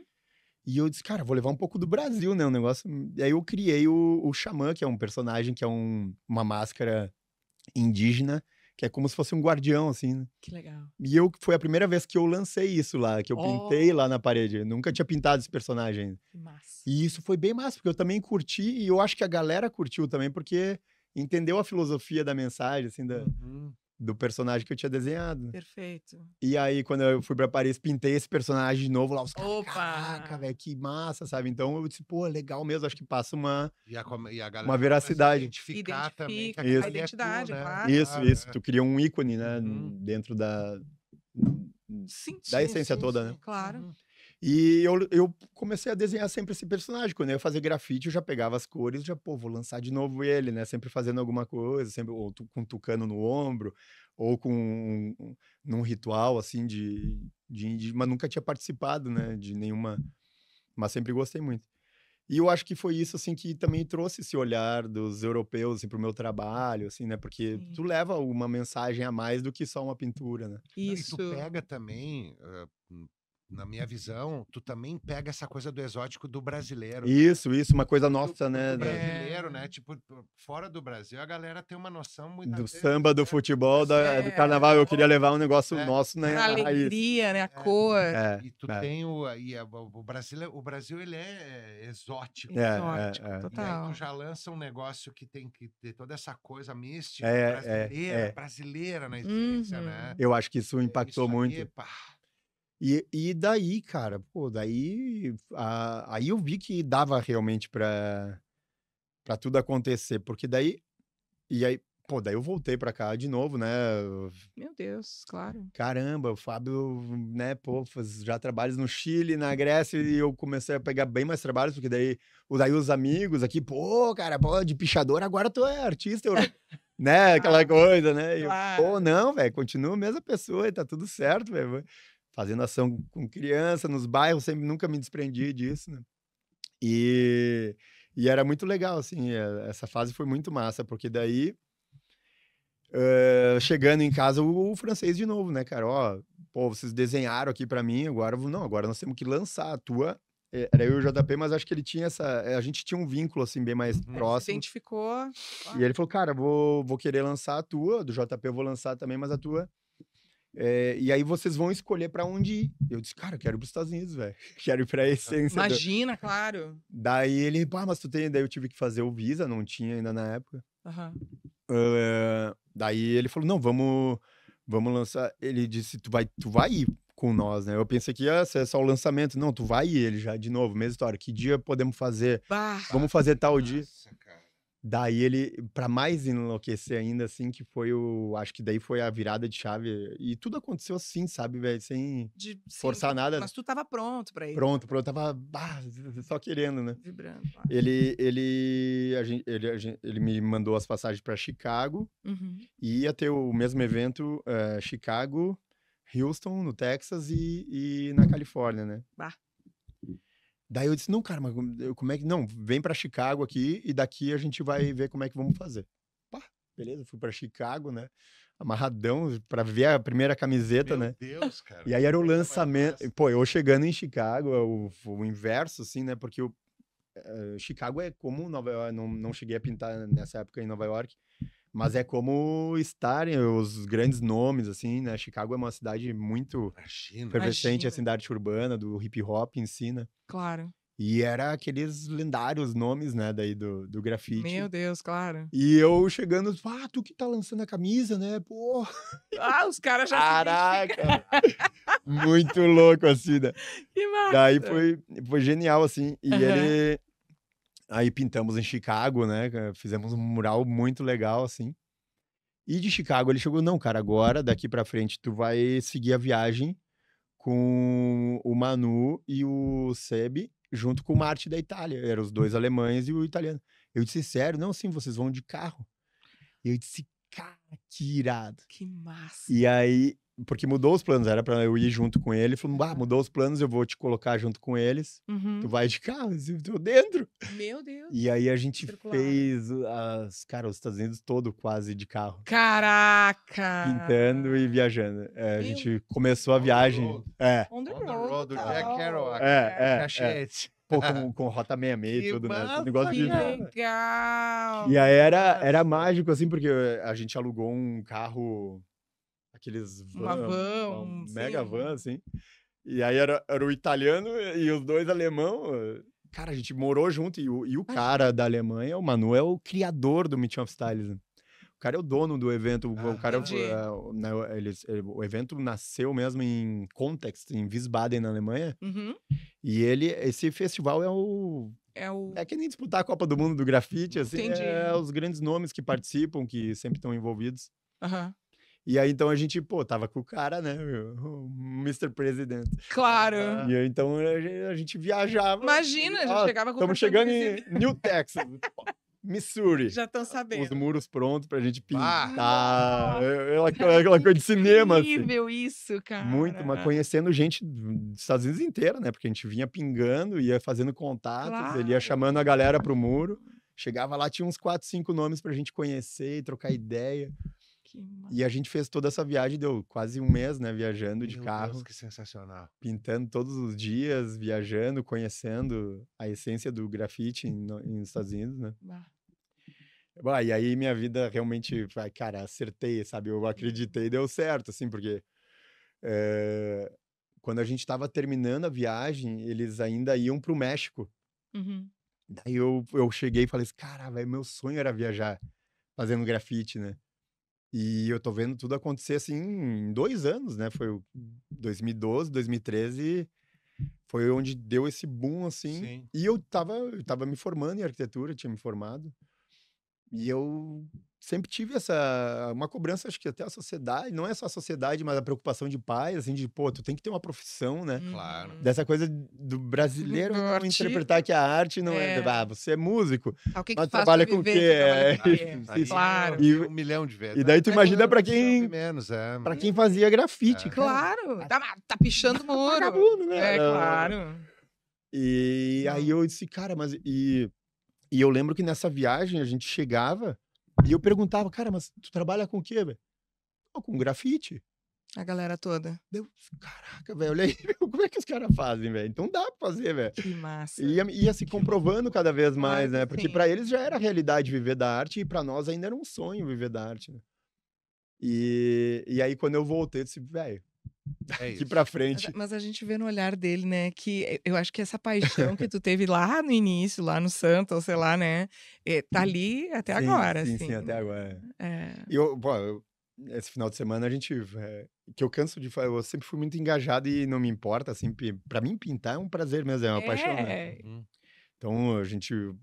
[SPEAKER 3] E eu disse, cara, vou levar um pouco do Brasil, né? Um negócio... E aí eu criei o Xamã, que é um personagem que é uma máscara indígena, que é como se fosse um guardião, assim, né?
[SPEAKER 1] Que legal.
[SPEAKER 3] E foi a primeira vez que eu lancei isso lá, que eu pintei lá na parede. Eu nunca tinha pintado esse personagem ainda.
[SPEAKER 1] Que massa.
[SPEAKER 3] E isso foi bem massa, porque eu também curti, e eu acho que a galera curtiu também, porque entendeu a filosofia da mensagem, assim, do personagem que eu tinha desenhado.
[SPEAKER 1] Perfeito.
[SPEAKER 3] E aí, quando eu fui pra Paris, pintei esse personagem de novo lá, os caras,
[SPEAKER 1] Opa!
[SPEAKER 3] caraca, velho, que massa, sabe? Então eu disse, pô, legal mesmo, acho que passa uma
[SPEAKER 2] galera
[SPEAKER 3] veracidade.
[SPEAKER 2] identificar também. que
[SPEAKER 1] Identifica
[SPEAKER 3] Isso.
[SPEAKER 1] a identidade,
[SPEAKER 2] né?
[SPEAKER 1] claro.
[SPEAKER 3] Isso, tu cria um ícone, né, dentro da essência toda, né?
[SPEAKER 1] Claro.
[SPEAKER 3] E eu comecei a desenhar sempre esse personagem. Quando eu ia fazer grafite, eu já pegava as cores, já, pô, vou lançar de novo ele, né? Sempre fazendo alguma coisa, sempre ou com um tucano no ombro, ou num ritual, assim, mas nunca tinha participado, né? De nenhuma... Mas sempre gostei muito. E eu acho que foi isso, assim, que também trouxe esse olhar dos europeus, assim, pro meu trabalho, assim, né? Porque tu leva uma mensagem a mais do que só uma pintura, né?
[SPEAKER 1] Isso.
[SPEAKER 2] E tu pega também... na minha visão, tu também pega essa coisa do exótico do brasileiro.
[SPEAKER 3] Isso, uma coisa nossa, né?
[SPEAKER 2] Do brasileiro, né? Tipo, fora do Brasil, a galera tem uma noção muito...
[SPEAKER 3] Do samba, do futebol, do carnaval. Eu queria levar um negócio nosso, né?
[SPEAKER 1] A alegria, né? A cor.
[SPEAKER 2] E tu tem o Brasil, ele é exótico.
[SPEAKER 1] Exótico,
[SPEAKER 2] E aí
[SPEAKER 1] total.
[SPEAKER 2] tu já lança um negócio que tem que ter toda essa coisa mística brasileira na essência, né?
[SPEAKER 3] Eu acho que isso impactou
[SPEAKER 2] Isso aí,
[SPEAKER 3] muito. E daí, cara, pô, aí eu vi que dava realmente pra tudo acontecer, porque daí eu voltei pra cá de novo, né?
[SPEAKER 1] Meu Deus, claro.
[SPEAKER 3] Caramba, o Fábio, né, pô, faz já trabalhos no Chile, na Grécia, e eu comecei a pegar bem mais trabalhos, porque daí os amigos aqui, pô, cara, pô, de pichador, agora tu é artista, né, aquela coisa, né? E eu, pô, não, velho, continua a mesma pessoa e tá tudo certo, velho. fazendo ação com criança nos bairros, sempre nunca me desprendi disso, né? E, e era muito legal, assim, essa fase foi muito massa, porque daí, chegando em casa, o francês de novo, né, cara? Ó, pô, vocês desenharam aqui pra mim, agora nós temos que lançar a tua. Era eu e o JP, mas acho que ele tinha a gente tinha um vínculo, assim, bem mais
[SPEAKER 1] Se
[SPEAKER 3] próximo.
[SPEAKER 1] identificou.
[SPEAKER 3] E ele falou, cara, vou querer lançar a tua, do JP eu vou lançar também, mas a tua. E aí vocês vão escolher pra onde ir. Eu disse, cara, eu quero ir pros Estados Unidos, velho. Quero ir pra essência.
[SPEAKER 1] Imagina, claro.
[SPEAKER 3] Daí ele, mas tu tem. Daí eu tive que fazer o Visa, não tinha ainda na época.
[SPEAKER 1] Aham.
[SPEAKER 3] Daí ele falou, não, vamos lançar. Ele disse, tu vai ir com nós, né? Eu pensei que ia ser só o lançamento. Não, tu vai ir, ele já, de novo, mesma história. Que dia podemos fazer?
[SPEAKER 1] Bah.
[SPEAKER 3] Vamos fazer tal dia.
[SPEAKER 2] Nossa, cara.
[SPEAKER 3] Daí ele, pra mais enlouquecer ainda, assim, que foi acho que daí foi a virada de chave. E tudo aconteceu assim, sabe, velho? Sem
[SPEAKER 1] Sim,
[SPEAKER 3] forçar nada.
[SPEAKER 1] Mas tu tava pronto pra ir.
[SPEAKER 3] Pronto, tava só querendo, né?
[SPEAKER 1] Vibrando.
[SPEAKER 3] Ele me mandou as passagens pra Chicago
[SPEAKER 1] Uhum.
[SPEAKER 3] e ia ter o mesmo evento, Chicago, Houston, no Texas e na Califórnia, né?
[SPEAKER 1] Bah.
[SPEAKER 3] Daí eu disse, não, cara, mas como é que... Não, vem pra Chicago aqui e daqui a gente vai ver como é que vamos fazer. Pá, beleza, fui pra Chicago, né? Amarradão pra ver a primeira camiseta,
[SPEAKER 2] Meu
[SPEAKER 3] né?
[SPEAKER 2] Deus, cara.
[SPEAKER 3] E aí era o
[SPEAKER 2] Coisa mais
[SPEAKER 3] lançamento...
[SPEAKER 2] massa.
[SPEAKER 3] Pô, eu chegando em Chicago, o inverso, assim, né? Porque Chicago é como Nova York, não cheguei a pintar nessa época em Nova York, mas é como estarem os grandes nomes, assim, né? Chicago é uma cidade muito
[SPEAKER 2] Imagina.
[SPEAKER 3] efervescente, a
[SPEAKER 1] Imagina.
[SPEAKER 3] cidade urbana, do hip hop em si, né?
[SPEAKER 1] Claro.
[SPEAKER 3] E era aqueles lendários nomes, né, daí do grafite.
[SPEAKER 1] Meu Deus, claro.
[SPEAKER 3] E eu chegando, tu que tá lançando a camisa, né? Pô,
[SPEAKER 1] Os caras já se identificam.
[SPEAKER 3] caraca! Muito louco, assim, né?
[SPEAKER 1] Que massa.
[SPEAKER 3] Daí foi genial, assim. E
[SPEAKER 1] Aham.
[SPEAKER 3] Aí pintamos em Chicago, né? Fizemos um mural muito legal, assim. E de Chicago ele chegou, não, cara, agora, daqui pra frente, tu vai seguir a viagem com o Manu e o Seb, junto com o Marte da Itália. Eram os dois alemães e o italiano. Eu disse, sério? Não, sim, vocês vão de carro. E eu disse, cara, que irado.
[SPEAKER 1] Que massa.
[SPEAKER 3] E aí, porque mudou os planos, era pra eu ir junto com ele. Ele falou, mudou os planos, eu vou te colocar junto com eles.
[SPEAKER 1] Uhum.
[SPEAKER 3] Tu vai de carro, eu tô dentro.
[SPEAKER 1] Meu Deus.
[SPEAKER 3] E aí a gente
[SPEAKER 1] Circularam.
[SPEAKER 3] fez os Estados Unidos todo quase de carro.
[SPEAKER 1] Caraca.
[SPEAKER 3] Pintando e viajando. A
[SPEAKER 1] Meu
[SPEAKER 3] gente começou a
[SPEAKER 2] On the
[SPEAKER 3] viagem.
[SPEAKER 2] road.
[SPEAKER 1] On the
[SPEAKER 2] On the
[SPEAKER 1] road,
[SPEAKER 2] road do
[SPEAKER 1] total.
[SPEAKER 2] Jack Kerouac.
[SPEAKER 3] Cachete. Pô, com Rota 66 e
[SPEAKER 2] Que
[SPEAKER 3] tudo, né? Esse
[SPEAKER 2] massa,
[SPEAKER 3] negócio
[SPEAKER 1] Que
[SPEAKER 3] de...
[SPEAKER 2] cara.
[SPEAKER 1] legal.
[SPEAKER 3] E aí era
[SPEAKER 2] Massa.
[SPEAKER 3] mágico, assim, porque a gente alugou um carro, aqueles
[SPEAKER 1] Uma van,
[SPEAKER 3] uma
[SPEAKER 1] sim,
[SPEAKER 3] mega van, assim. E aí era o italiano e os dois alemão. Cara, a gente morou junto. E o cara da Alemanha, o Manu, é o criador do Meeting of Styles, né? O cara é o dono do evento. O cara,
[SPEAKER 1] Entendi.
[SPEAKER 3] o evento nasceu mesmo em Kontext, em Wiesbaden, na Alemanha.
[SPEAKER 1] Uhum.
[SPEAKER 3] E esse festival é que nem disputar a Copa do Mundo do grafite, assim.
[SPEAKER 1] Entendi.
[SPEAKER 3] É os grandes nomes que participam, que sempre estão envolvidos.
[SPEAKER 1] Aham.
[SPEAKER 3] E aí, então, a gente, tava com o cara, né? O Mr. President.
[SPEAKER 1] Claro.
[SPEAKER 3] E aí, então, a gente viajava.
[SPEAKER 1] Imagina, já chegava com o
[SPEAKER 3] Estamos
[SPEAKER 1] cartão
[SPEAKER 3] chegando
[SPEAKER 1] de
[SPEAKER 3] em
[SPEAKER 1] visita.
[SPEAKER 3] New Texas, Missouri.
[SPEAKER 1] Já estão
[SPEAKER 3] Os
[SPEAKER 1] sabendo.
[SPEAKER 3] muros prontos pra gente pintar.
[SPEAKER 1] Nossa,
[SPEAKER 3] Aquela coisa de cinema, assim.
[SPEAKER 1] incrível isso, cara.
[SPEAKER 3] Muito, mas conhecendo gente dos Estados Unidos inteira, né? Porque a gente vinha pingando, ia fazendo contatos, ele ia
[SPEAKER 1] Claro.
[SPEAKER 3] chamando a galera pro muro. Chegava lá, tinha uns 4, 5 nomes pra gente conhecer e trocar ideia.
[SPEAKER 1] Que massa.
[SPEAKER 3] E a gente fez toda essa viagem, deu quase um mês, né? Viajando de
[SPEAKER 2] Meu
[SPEAKER 3] carro,
[SPEAKER 2] Deus, que sensacional.
[SPEAKER 3] pintando todos os dias, viajando, conhecendo a essência do grafite nos Estados Unidos, né? E aí minha vida realmente, cara, acertei, sabe? Eu acreditei e deu certo, assim, porque quando a gente tava terminando a viagem, eles ainda iam pro México.
[SPEAKER 1] Uhum.
[SPEAKER 3] Daí eu cheguei e falei assim, cara, velho, meu sonho era viajar fazendo grafite, né? E eu tô vendo tudo acontecer, assim, em 2 anos, né? Foi o 2012, 2013, foi onde deu esse boom, assim.
[SPEAKER 2] Sim.
[SPEAKER 3] E eu tava me formando em arquitetura, tinha me formado. E eu sempre tive uma cobrança, acho que até a sociedade, não é só a sociedade, mas a preocupação de pais, assim, de, pô, tu tem que ter uma profissão, né?
[SPEAKER 2] Claro.
[SPEAKER 3] Dessa coisa do brasileiro
[SPEAKER 1] Do
[SPEAKER 3] não
[SPEAKER 1] artista.
[SPEAKER 3] interpretar que a arte não é, você é músico,
[SPEAKER 1] O que
[SPEAKER 3] mas
[SPEAKER 1] tu faz
[SPEAKER 3] trabalha
[SPEAKER 1] pra
[SPEAKER 3] com o
[SPEAKER 1] viver?
[SPEAKER 3] quê?
[SPEAKER 1] Tu trabalha com o quê?
[SPEAKER 2] Aí
[SPEAKER 1] Claro.
[SPEAKER 2] eu vi 1 milhão de vezes.
[SPEAKER 3] E daí tu imagina pra
[SPEAKER 2] Chove
[SPEAKER 3] quem,
[SPEAKER 2] menos,
[SPEAKER 3] pra quem fazia grafite, cara.
[SPEAKER 1] Claro. Tá pichando muro.
[SPEAKER 3] Vagabundo, né?
[SPEAKER 1] Claro.
[SPEAKER 3] E aí eu disse, cara, mas... E eu lembro que nessa viagem a gente chegava e eu perguntava, cara, mas tu trabalha com o quê, velho? Com grafite.
[SPEAKER 1] A galera toda.
[SPEAKER 3] Deu, caraca, velho, olha aí, como é que os caras fazem, velho? Então dá pra fazer, velho.
[SPEAKER 1] Que massa.
[SPEAKER 3] E ia se comprovando cada vez mais,
[SPEAKER 1] Claro
[SPEAKER 3] né?
[SPEAKER 1] que
[SPEAKER 3] Porque
[SPEAKER 1] sim.
[SPEAKER 3] pra eles já era realidade viver da arte e pra nós ainda era um sonho viver da arte, né? E aí quando eu voltei, eu disse, velho,
[SPEAKER 2] É
[SPEAKER 3] aqui
[SPEAKER 2] isso.
[SPEAKER 3] pra frente...
[SPEAKER 1] Mas a gente vê no olhar dele, né, que eu acho que essa paixão que tu teve lá no início, lá no Santa, ou sei lá, né, tá ali até
[SPEAKER 3] Sim,
[SPEAKER 1] agora,
[SPEAKER 3] sim,
[SPEAKER 1] assim.
[SPEAKER 3] sim, até agora.
[SPEAKER 1] É.
[SPEAKER 3] E esse final de semana a gente... que eu canso de falar, eu sempre fui muito engajado e não me importa, assim, pra mim pintar é um prazer mesmo, é uma paixão, né?
[SPEAKER 2] Uhum.
[SPEAKER 3] Então,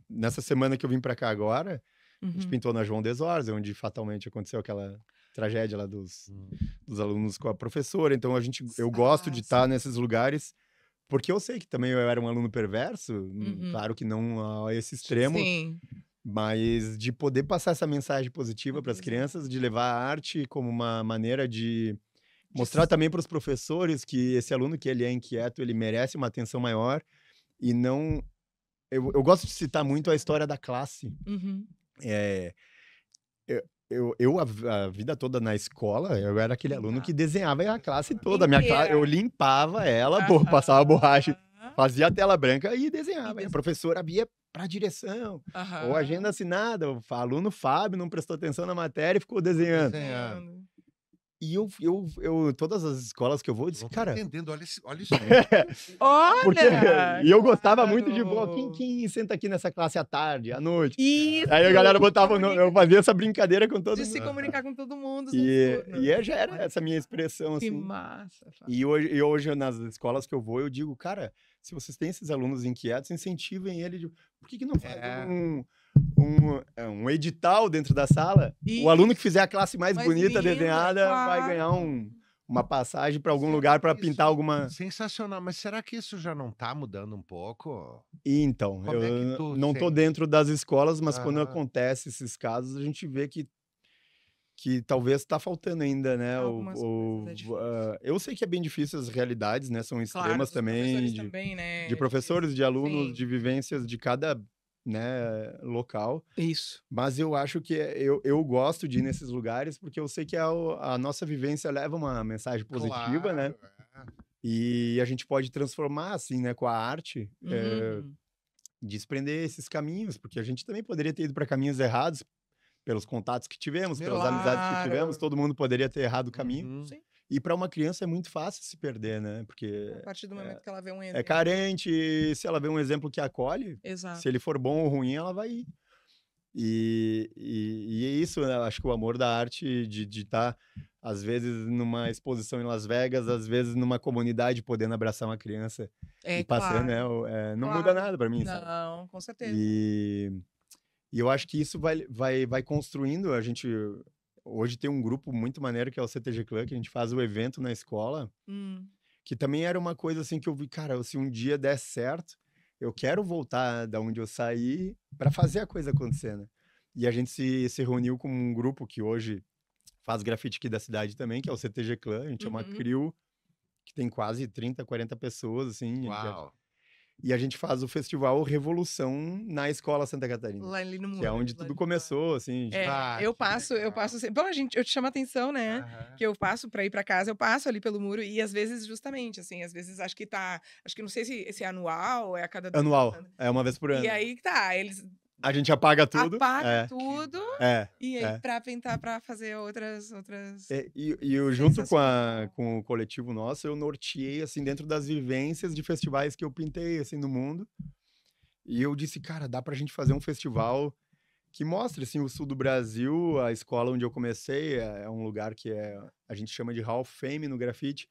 [SPEAKER 3] nessa semana que eu vim pra cá agora, a gente
[SPEAKER 1] Uhum.
[SPEAKER 3] pintou na João Desores, onde fatalmente aconteceu aquela tragédia lá dos alunos com a professora. Então, eu gosto de estar nesses lugares, porque eu sei que também eu era um aluno perverso, claro que não a esse extremo,
[SPEAKER 1] Sim.
[SPEAKER 3] mas de poder passar essa mensagem positiva para as crianças, de levar a arte como uma maneira de mostrar também para os professores que esse aluno que ele é inquieto, ele merece uma atenção maior e não... Eu gosto de citar muito a história da classe.
[SPEAKER 1] Uhum.
[SPEAKER 3] A vida toda na escola, eu era aquele aluno que desenhava a classe toda.
[SPEAKER 1] Inteira.
[SPEAKER 3] Eu limpava ela, passava borracha, fazia a tela branca e desenhava. E a professora via pra direção.
[SPEAKER 1] Aham.
[SPEAKER 3] Ou agenda assinada. O aluno Fábio não prestou atenção na matéria e ficou desenhando.
[SPEAKER 2] Desenhando.
[SPEAKER 3] E todas as escolas que eu vou, eu disse,
[SPEAKER 2] Não tô
[SPEAKER 3] cara...
[SPEAKER 2] entendendo, olha isso.
[SPEAKER 1] Olha!
[SPEAKER 3] Porque, e eu gostava muito de,
[SPEAKER 1] claro.
[SPEAKER 3] quem senta aqui nessa classe à tarde, à noite?
[SPEAKER 1] Isso!
[SPEAKER 3] Aí a galera botava,
[SPEAKER 1] Comunica-
[SPEAKER 3] eu fazia essa brincadeira com todo
[SPEAKER 1] De
[SPEAKER 3] mundo.
[SPEAKER 1] se comunicar com todo mundo.
[SPEAKER 3] E já era essa minha expressão,
[SPEAKER 1] Que
[SPEAKER 3] assim.
[SPEAKER 1] massa. Fábio.
[SPEAKER 3] E hoje, nas escolas que eu vou, eu digo, cara, se vocês têm esses alunos inquietos, incentivem ele. Por que não faz um edital dentro da sala? O aluno que fizer a classe mais bonita
[SPEAKER 1] linda,
[SPEAKER 3] desenhada vai
[SPEAKER 1] claro.
[SPEAKER 3] ganhar uma passagem para algum lugar para pintar alguma...
[SPEAKER 2] Sensacional, mas será que isso já não tá mudando um pouco?
[SPEAKER 3] E então,
[SPEAKER 2] Como é que
[SPEAKER 3] eu
[SPEAKER 2] tu
[SPEAKER 3] não tô
[SPEAKER 2] sente?
[SPEAKER 3] dentro das escolas, mas quando
[SPEAKER 2] Aham.
[SPEAKER 3] acontece esses casos, a gente vê que talvez está faltando ainda, né?
[SPEAKER 1] Algumas coisas é difícil.
[SPEAKER 3] Eu sei que é bem difícil, as realidades, né? São
[SPEAKER 1] Claro,
[SPEAKER 3] extremas
[SPEAKER 1] dos
[SPEAKER 3] também,
[SPEAKER 1] professores também, né?
[SPEAKER 3] de professores, de alunos,
[SPEAKER 1] Sim.
[SPEAKER 3] de vivências de cada, né, local.
[SPEAKER 1] Isso.
[SPEAKER 3] Mas eu acho que eu gosto de ir nesses lugares porque eu sei que a nossa vivência leva uma mensagem positiva, né?
[SPEAKER 2] Claro,
[SPEAKER 3] E a gente pode transformar, assim, né, com a arte,
[SPEAKER 1] Uhum.
[SPEAKER 3] desprender esses caminhos, porque a gente também poderia ter ido para caminhos errados pelos contatos que tivemos, pelas amizades que tivemos,
[SPEAKER 1] Claro.
[SPEAKER 3] todo mundo poderia ter errado o caminho.
[SPEAKER 2] Uhum.
[SPEAKER 1] Sim.
[SPEAKER 3] E para uma criança é muito fácil se perder, né? Porque
[SPEAKER 1] A partir do momento que ela vê um
[SPEAKER 3] é
[SPEAKER 1] exemplo.
[SPEAKER 3] carente, se ela vê um exemplo que acolhe,
[SPEAKER 1] Exato.
[SPEAKER 3] se ele for bom ou ruim, ela vai ir. E é isso, né? Acho que o amor da arte de estar, às vezes, numa exposição em Las Vegas, às vezes numa comunidade, podendo abraçar uma criança
[SPEAKER 1] É
[SPEAKER 3] e passando,
[SPEAKER 1] claro.
[SPEAKER 3] né? Não
[SPEAKER 1] Claro.
[SPEAKER 3] muda nada para mim, sabe?
[SPEAKER 1] Não, com certeza.
[SPEAKER 3] E eu acho que isso vai construindo. A gente hoje tem um grupo muito maneiro que é o CTG Club, que a gente faz o evento na escola, que também era uma coisa assim que eu vi, cara, se um dia der certo, eu quero voltar da onde eu saí para fazer a coisa acontecer, né? E a gente se reuniu com um grupo que hoje faz grafite aqui da cidade também, que é o CTG Club. A gente é uma crew que tem quase 30, 40 pessoas, assim.
[SPEAKER 2] Uau.
[SPEAKER 3] E a gente faz o festival Revolução na Escola Santa Catarina.
[SPEAKER 1] Lá ali no mundo.
[SPEAKER 3] Que é onde tudo começou, assim.
[SPEAKER 1] Eu passo sempre. Bom, eu te chamo a atenção, né?
[SPEAKER 2] Aham.
[SPEAKER 1] Que eu passo pra ir pra casa, eu passo ali pelo muro e às vezes, justamente, assim, às vezes acho que não sei se é anual, é a cada 2
[SPEAKER 3] Anual.
[SPEAKER 1] anos.
[SPEAKER 3] É uma vez por ano.
[SPEAKER 1] E aí tá, eles
[SPEAKER 3] A gente apaga tudo.
[SPEAKER 1] apagam tudo
[SPEAKER 3] É.
[SPEAKER 1] e aí pra tentar pra fazer outras.
[SPEAKER 3] E eu, junto com o coletivo nosso, eu norteei, assim, dentro das vivências de festivais que eu pintei, assim, no mundo. E eu disse, cara, dá pra gente fazer um festival que mostre, assim, o sul do Brasil. A escola onde eu comecei é um lugar que a gente chama de Hall of Fame no grafite,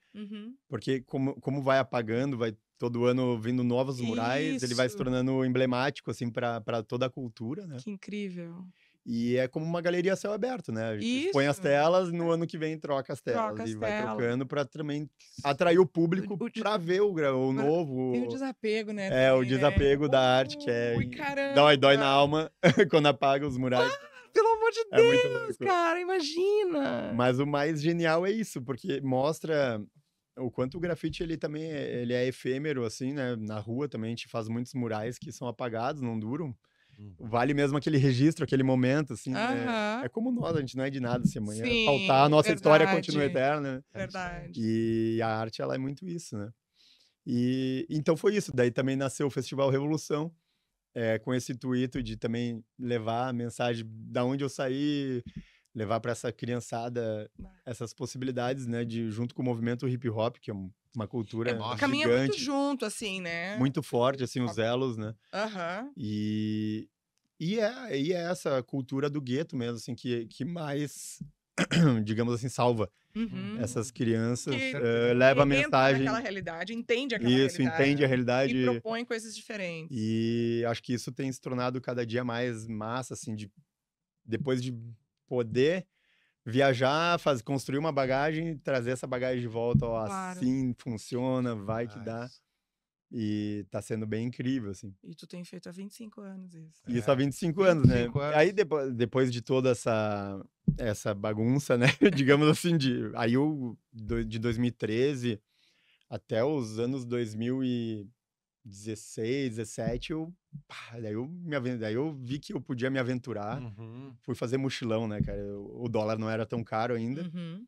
[SPEAKER 3] porque como vai apagando, vai todo ano vindo novos murais, ele vai se
[SPEAKER 1] Isso.
[SPEAKER 3] tornando emblemático, assim, para toda a cultura, né?
[SPEAKER 1] Que incrível.
[SPEAKER 3] E é como uma galeria a céu aberto, né? A gente põe as
[SPEAKER 1] Isso.
[SPEAKER 3] telas, no ano que vem troca as telas.
[SPEAKER 1] Troca
[SPEAKER 3] E
[SPEAKER 1] as
[SPEAKER 3] vai
[SPEAKER 1] telas.
[SPEAKER 3] trocando pra também atrair o público
[SPEAKER 1] O de-
[SPEAKER 3] pra ver o
[SPEAKER 1] Tem o
[SPEAKER 3] novo.
[SPEAKER 1] desapego, né?
[SPEAKER 3] É, o
[SPEAKER 1] também, né?
[SPEAKER 3] desapego da arte, que é.
[SPEAKER 1] Ui, caramba!
[SPEAKER 3] Dói na alma quando apaga os murais.
[SPEAKER 1] Pelo amor de
[SPEAKER 3] É muito
[SPEAKER 1] Deus,
[SPEAKER 3] louco.
[SPEAKER 1] cara, imagina!
[SPEAKER 3] Mas o mais genial é isso, porque mostra o quanto o grafite ele também ele é efêmero, assim, né? Na rua também a gente faz muitos murais que são apagados, não duram. Vale mesmo aquele registro, aquele momento, assim.
[SPEAKER 1] Aham.
[SPEAKER 3] É como nós, a gente não é de nada. Se amanhã
[SPEAKER 1] Sim,
[SPEAKER 3] faltar, a nossa história continua
[SPEAKER 1] verdade.
[SPEAKER 3] eterna. Né?
[SPEAKER 1] Verdade.
[SPEAKER 3] E a arte, ela é muito isso, né? E então foi isso. Daí também nasceu o Festival Revolução, com esse intuito de também levar a mensagem da onde eu saí, levar para essa criançada essas possibilidades, né, de junto com o movimento hip hop, que é uma cultura
[SPEAKER 1] Caminha muito
[SPEAKER 3] gigante,
[SPEAKER 1] junto, assim, né?
[SPEAKER 3] muito forte, assim, os elos, né?
[SPEAKER 1] Aham.
[SPEAKER 3] E é essa cultura do gueto mesmo, assim, que mais, digamos assim, salva
[SPEAKER 1] Uhum.
[SPEAKER 3] essas crianças,
[SPEAKER 1] Que
[SPEAKER 3] leva a
[SPEAKER 1] entra
[SPEAKER 3] mensagem.
[SPEAKER 1] naquela realidade, entende aquela
[SPEAKER 3] Isso,
[SPEAKER 1] realidade.
[SPEAKER 3] entende a
[SPEAKER 1] E
[SPEAKER 3] realidade.
[SPEAKER 1] propõe coisas diferentes.
[SPEAKER 3] E acho que isso tem se tornado cada dia mais massa, assim, depois de poder viajar, construir uma bagagem, trazer essa bagagem de volta, ó,
[SPEAKER 1] Claro.
[SPEAKER 3] assim funciona, vai que dá. E tá sendo bem incrível, assim.
[SPEAKER 1] E tu tem feito há 25 anos isso.
[SPEAKER 3] Isso há 25 anos, né?
[SPEAKER 2] 25 anos.
[SPEAKER 3] Aí depois de toda essa bagunça, né? Digamos assim, aí de 2013 até os anos 2016, 17, daí eu vi que eu podia me aventurar. Fui fazer mochilão, né, cara? O dólar não era tão caro ainda.
[SPEAKER 1] Uhum.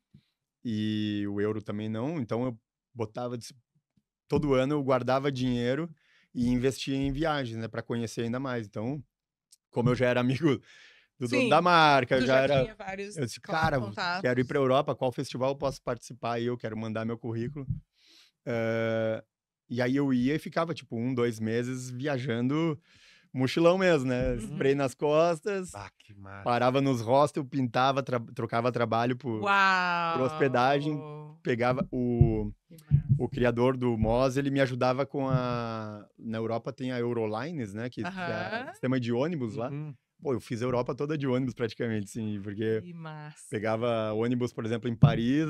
[SPEAKER 3] E o euro também não. Então eu botava todo ano eu guardava dinheiro e investia em viagens, né, para conhecer ainda mais. Então, como eu já era amigo do dono da marca,
[SPEAKER 1] Tu
[SPEAKER 3] já era.
[SPEAKER 1] tinha vários
[SPEAKER 3] Eu disse, cara,
[SPEAKER 1] contatos.
[SPEAKER 3] quero ir para Europa, qual festival eu posso participar? E eu quero mandar meu currículo. E aí eu ia e ficava, tipo, 2 meses viajando, mochilão mesmo, né? Spray nas costas,
[SPEAKER 2] Que massa.
[SPEAKER 3] parava nos hostels, pintava, trocava trabalho por hospedagem, pegava o criador do Moz, ele me ajudava com na Europa tem a Eurolines, né? Que é o sistema de ônibus lá. Pô, eu fiz a Europa toda de ônibus praticamente, sim, porque pegava ônibus, por exemplo, em Paris,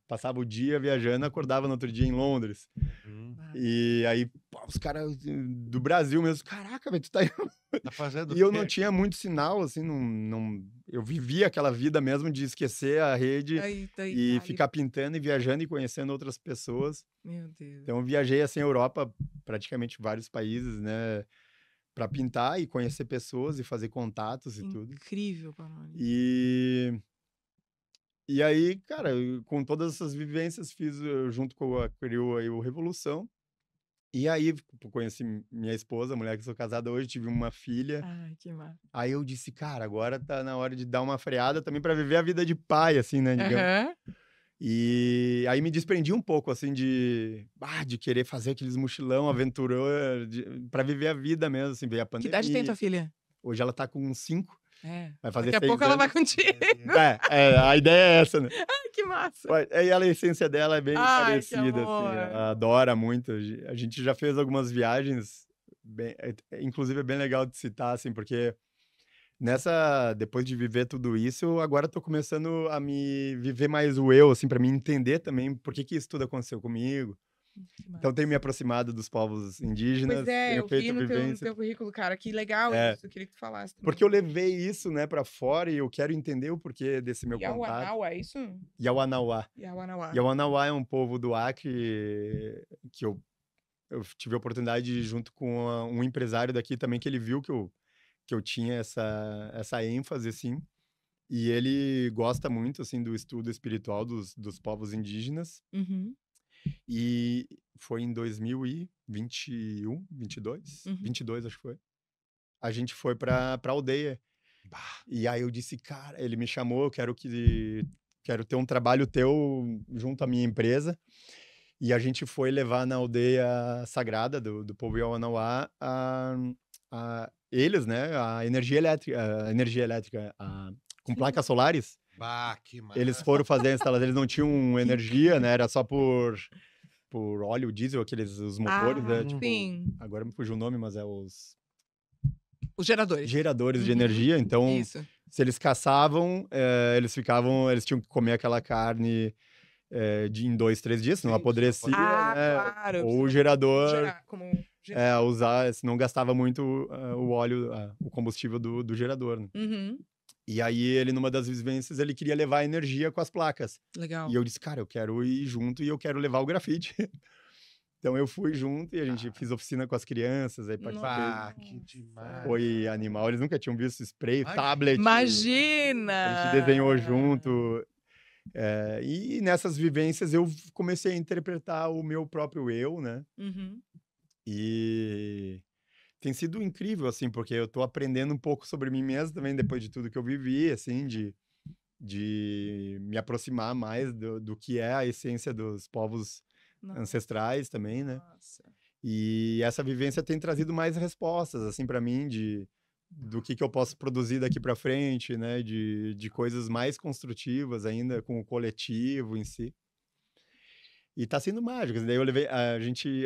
[SPEAKER 3] passava o dia viajando, acordava no outro dia em Londres. E aí, pô, os caras do Brasil mesmo, caraca, velho, tu tá aí.
[SPEAKER 2] Tá fazendo
[SPEAKER 3] E eu não tinha muito sinal, assim, eu vivia aquela vida mesmo de esquecer a rede e ficar pintando e viajando e conhecendo outras pessoas.
[SPEAKER 1] Meu Deus.
[SPEAKER 3] Então, eu viajei, assim, a Europa, praticamente vários países, né? Para pintar e conhecer pessoas e fazer contatos e tudo.
[SPEAKER 1] Incrível, Panoni.
[SPEAKER 3] E aí, cara, com todas essas vivências, fiz junto com a Criou aí o Revolução. E aí, conheci minha esposa, a mulher que sou casada hoje, tive uma filha.
[SPEAKER 1] Ai, que massa.
[SPEAKER 3] Aí eu disse, cara, agora tá na hora de dar uma freada também para viver a vida de pai, assim, né, digamos. E aí me desprendi um pouco, assim, de querer fazer aqueles mochilão, aventurou, para viver a vida mesmo, assim, ver a pandemia.
[SPEAKER 1] Que idade tem tua filha?
[SPEAKER 3] Hoje ela tá com 5. Vai fazer
[SPEAKER 1] Daqui a
[SPEAKER 3] 6
[SPEAKER 1] pouco
[SPEAKER 3] anos.
[SPEAKER 1] ela vai contigo.
[SPEAKER 3] A ideia é essa, né?
[SPEAKER 1] Ai, que massa.
[SPEAKER 3] E a essência dela é bem parecida,
[SPEAKER 1] que
[SPEAKER 3] assim,
[SPEAKER 1] amor.
[SPEAKER 3] ela adora muito. A gente já fez algumas viagens, inclusive é bem legal de citar, assim, porque depois de viver tudo isso, eu agora tô começando a me viver mais o eu, assim, para me entender também por que isso tudo aconteceu comigo. Então, tenho me aproximado dos povos indígenas.
[SPEAKER 1] Pois é,
[SPEAKER 3] tenho
[SPEAKER 1] eu
[SPEAKER 3] feito
[SPEAKER 1] vi no
[SPEAKER 3] vivência.
[SPEAKER 1] teu currículo, cara, que legal isso, eu queria que tu falasse também.
[SPEAKER 3] Porque eu levei isso, né, para fora e eu quero entender o porquê desse meu contato.
[SPEAKER 1] Yawanauá, é isso?
[SPEAKER 3] Yawanauá.
[SPEAKER 1] Yawanauá.
[SPEAKER 3] Yawanauá é um povo do Acre que eu tive a oportunidade de ir junto com um empresário daqui também, que ele viu que eu tinha essa ênfase, assim. E ele gosta muito, assim, do estudo espiritual dos povos indígenas. E foi em 2021, 22? 22, acho que foi. A gente foi pra aldeia. E aí eu disse, cara, ele me chamou, eu quero ter um trabalho teu junto à minha empresa. E a gente foi levar na aldeia sagrada do povo Yawanauá eles, né, a energia elétrica com placas solares.
[SPEAKER 2] Que massa.
[SPEAKER 3] Eles foram fazer a instalação, eles não tinham energia, né, era só por óleo diesel, os motores, né, tipo,
[SPEAKER 1] Sim.
[SPEAKER 3] agora me fugiu o nome, mas é
[SPEAKER 1] Os geradores.
[SPEAKER 3] geradores de
[SPEAKER 1] Uhum.
[SPEAKER 3] energia. Então,
[SPEAKER 1] Isso.
[SPEAKER 3] se eles caçavam, eles tinham que comer aquela carne em 2, 3 dias, senão
[SPEAKER 2] Sim, senão
[SPEAKER 3] apodrecia,
[SPEAKER 1] Ah,
[SPEAKER 3] né?
[SPEAKER 1] claro.
[SPEAKER 3] Ou o
[SPEAKER 1] senão
[SPEAKER 3] gerador
[SPEAKER 1] como gerar.
[SPEAKER 3] usar, senão gastava muito o óleo, o combustível do gerador, né?
[SPEAKER 1] Uhum.
[SPEAKER 3] E aí ele, numa das vivências, ele queria levar a energia com as placas.
[SPEAKER 1] Legal.
[SPEAKER 3] E eu disse, cara, eu quero ir junto e eu quero levar o grafite. Então eu fui junto e a gente fiz oficina com as crianças, aí participei.
[SPEAKER 2] Ah, que demais.
[SPEAKER 3] Foi animal, eles nunca tinham visto spray,
[SPEAKER 2] Imagina.
[SPEAKER 3] tablet.
[SPEAKER 1] Imagina!
[SPEAKER 3] A gente desenhou junto. E nessas vivências eu comecei a interpretar o meu próprio eu, né?
[SPEAKER 1] Uhum.
[SPEAKER 3] E tem sido incrível, assim, porque eu tô aprendendo um pouco sobre mim mesmo também, depois de tudo que eu vivi, assim, de me aproximar mais do que é a essência dos povos ancestrais também, né?
[SPEAKER 1] Nossa.
[SPEAKER 3] E essa vivência tem trazido mais respostas, assim, para mim, do que eu posso produzir daqui para frente, né? De coisas mais construtivas ainda com o coletivo em si. E tá sendo mágico. Daí eu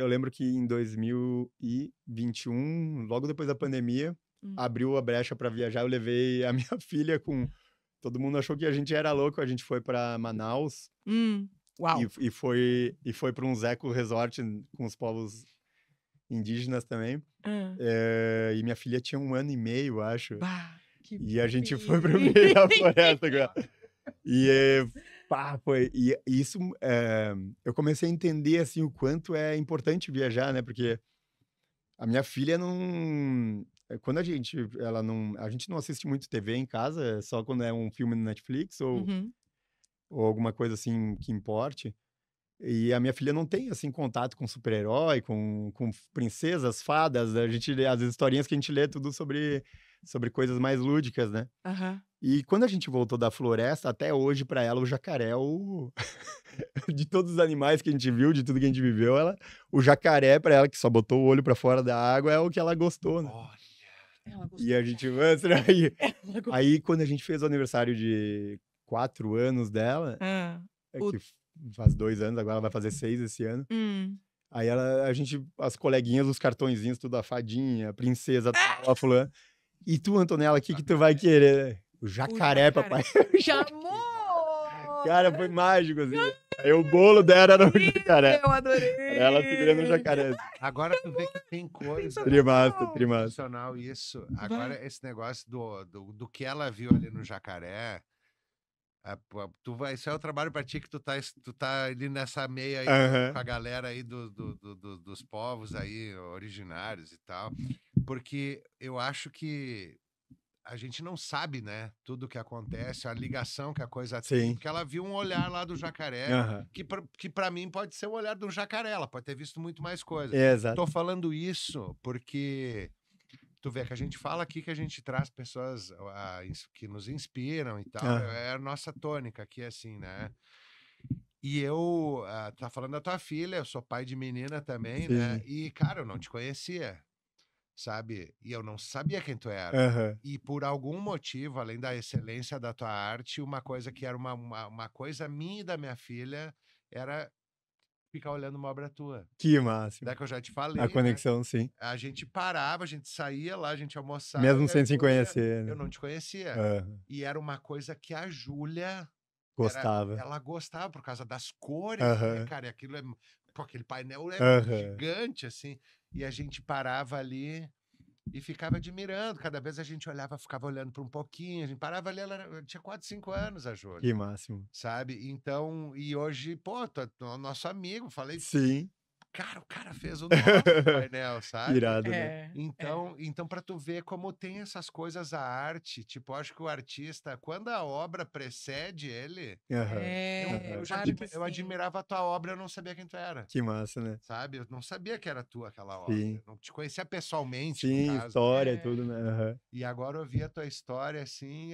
[SPEAKER 3] lembro que em 2021, logo depois da pandemia, abriu a brecha para viajar. Eu levei a minha filha com. Todo mundo achou que a gente era louco. A gente foi para Manaus
[SPEAKER 1] Uau.
[SPEAKER 3] e foi para um Eco Resort com os povos indígenas também. E minha filha tinha 1 ano e meio, acho.
[SPEAKER 1] Bah, que
[SPEAKER 3] E a gente foi pro meio da floresta. E isso, eu comecei a entender, assim, o quanto é importante viajar, né? Porque a minha filha não... Quando a gente não assiste muito TV em casa, só quando é um filme no Netflix ou alguma coisa assim que importe. E a minha filha não tem, assim, contato com super-herói, com princesas, fadas. As historinhas que a gente lê, tudo sobre coisas mais lúdicas, né?
[SPEAKER 1] Aham.
[SPEAKER 3] E quando a gente voltou da floresta, até hoje, para ela, o jacaré é de todos os animais que a gente viu, de tudo que a gente viveu, o jacaré, para ela, que só botou o olho para fora da água, é o que ela gostou, né?
[SPEAKER 2] Olha.
[SPEAKER 1] Ela gostou.
[SPEAKER 3] E a gente... Aí, quando a gente fez o aniversário de 4 anos dela, que faz 2 anos, agora ela vai fazer 6 esse ano. Aí as coleguinhas, os cartõezinhos, tudo a fadinha, a princesa, a fulana. E tu, Antonella, o que tu vai querer? O jacaré, papai.
[SPEAKER 1] Chamou!
[SPEAKER 3] Cara, foi mágico, assim. Aí o bolo dela era o jacaré.
[SPEAKER 1] Eu adorei!
[SPEAKER 3] Era ela segurando o jacaré.
[SPEAKER 2] Agora tu vê que tem coisa.
[SPEAKER 3] Trimassa.
[SPEAKER 2] Sensacional isso. Agora, esse negócio do que ela viu ali no jacaré. Isso é o trabalho pra ti que tu tá ali nessa meia aí com a galera aí dos povos aí originários e tal. Porque eu acho que a gente não sabe, né, tudo que acontece, a ligação que a coisa tem, porque ela viu um olhar lá do jacaré, que para mim pode ser o olhar de um jacaré, ela pode ter visto muito mais coisas.
[SPEAKER 3] Exato.
[SPEAKER 2] Tô falando isso porque tu vê que a gente fala aqui que a gente traz pessoas que nos inspiram e tal, é a nossa tônica aqui, assim, né? E eu, tá falando da tua filha, eu sou pai de menina também, né? E, cara, eu não te conhecia, sabe? E eu não sabia quem tu era. E por algum motivo, além da excelência da tua arte, uma coisa que era uma coisa minha e da minha filha era ficar olhando uma obra tua.
[SPEAKER 3] Que máximo.
[SPEAKER 2] Daí que eu já te falei.
[SPEAKER 3] A conexão, né? Sim.
[SPEAKER 2] A gente parava, a gente saía lá, a gente almoçava.
[SPEAKER 3] Mesmo sem se conhecer.
[SPEAKER 2] Eu não te conhecia. E era uma coisa que a Júlia
[SPEAKER 3] gostava.
[SPEAKER 2] Ela gostava por causa das cores, né, cara? E aquilo aquele painel gigante, assim. E a gente parava ali e ficava admirando. Cada vez a gente olhava, ficava olhando para um pouquinho. A gente parava ali, ela tinha 4, 5 anos, a Júlia.
[SPEAKER 3] Que máximo.
[SPEAKER 2] Sabe? Então, e hoje, pô, tu é nosso amigo. Falei,
[SPEAKER 3] sim.
[SPEAKER 2] Cara, o cara fez o nosso painel, sabe?
[SPEAKER 3] Irado, né?
[SPEAKER 2] Então, pra tu ver como tem essas coisas a arte, tipo, acho que o artista, quando a obra precede ele, eu admirava a tua obra, eu não sabia quem tu era.
[SPEAKER 3] Que massa, né?
[SPEAKER 2] Sabe? Eu não sabia que era tu aquela obra.
[SPEAKER 3] Sim.
[SPEAKER 2] Não te conhecia pessoalmente,
[SPEAKER 3] sim,
[SPEAKER 2] no caso.
[SPEAKER 3] História e tudo, né?
[SPEAKER 2] E agora eu vi a tua história, assim,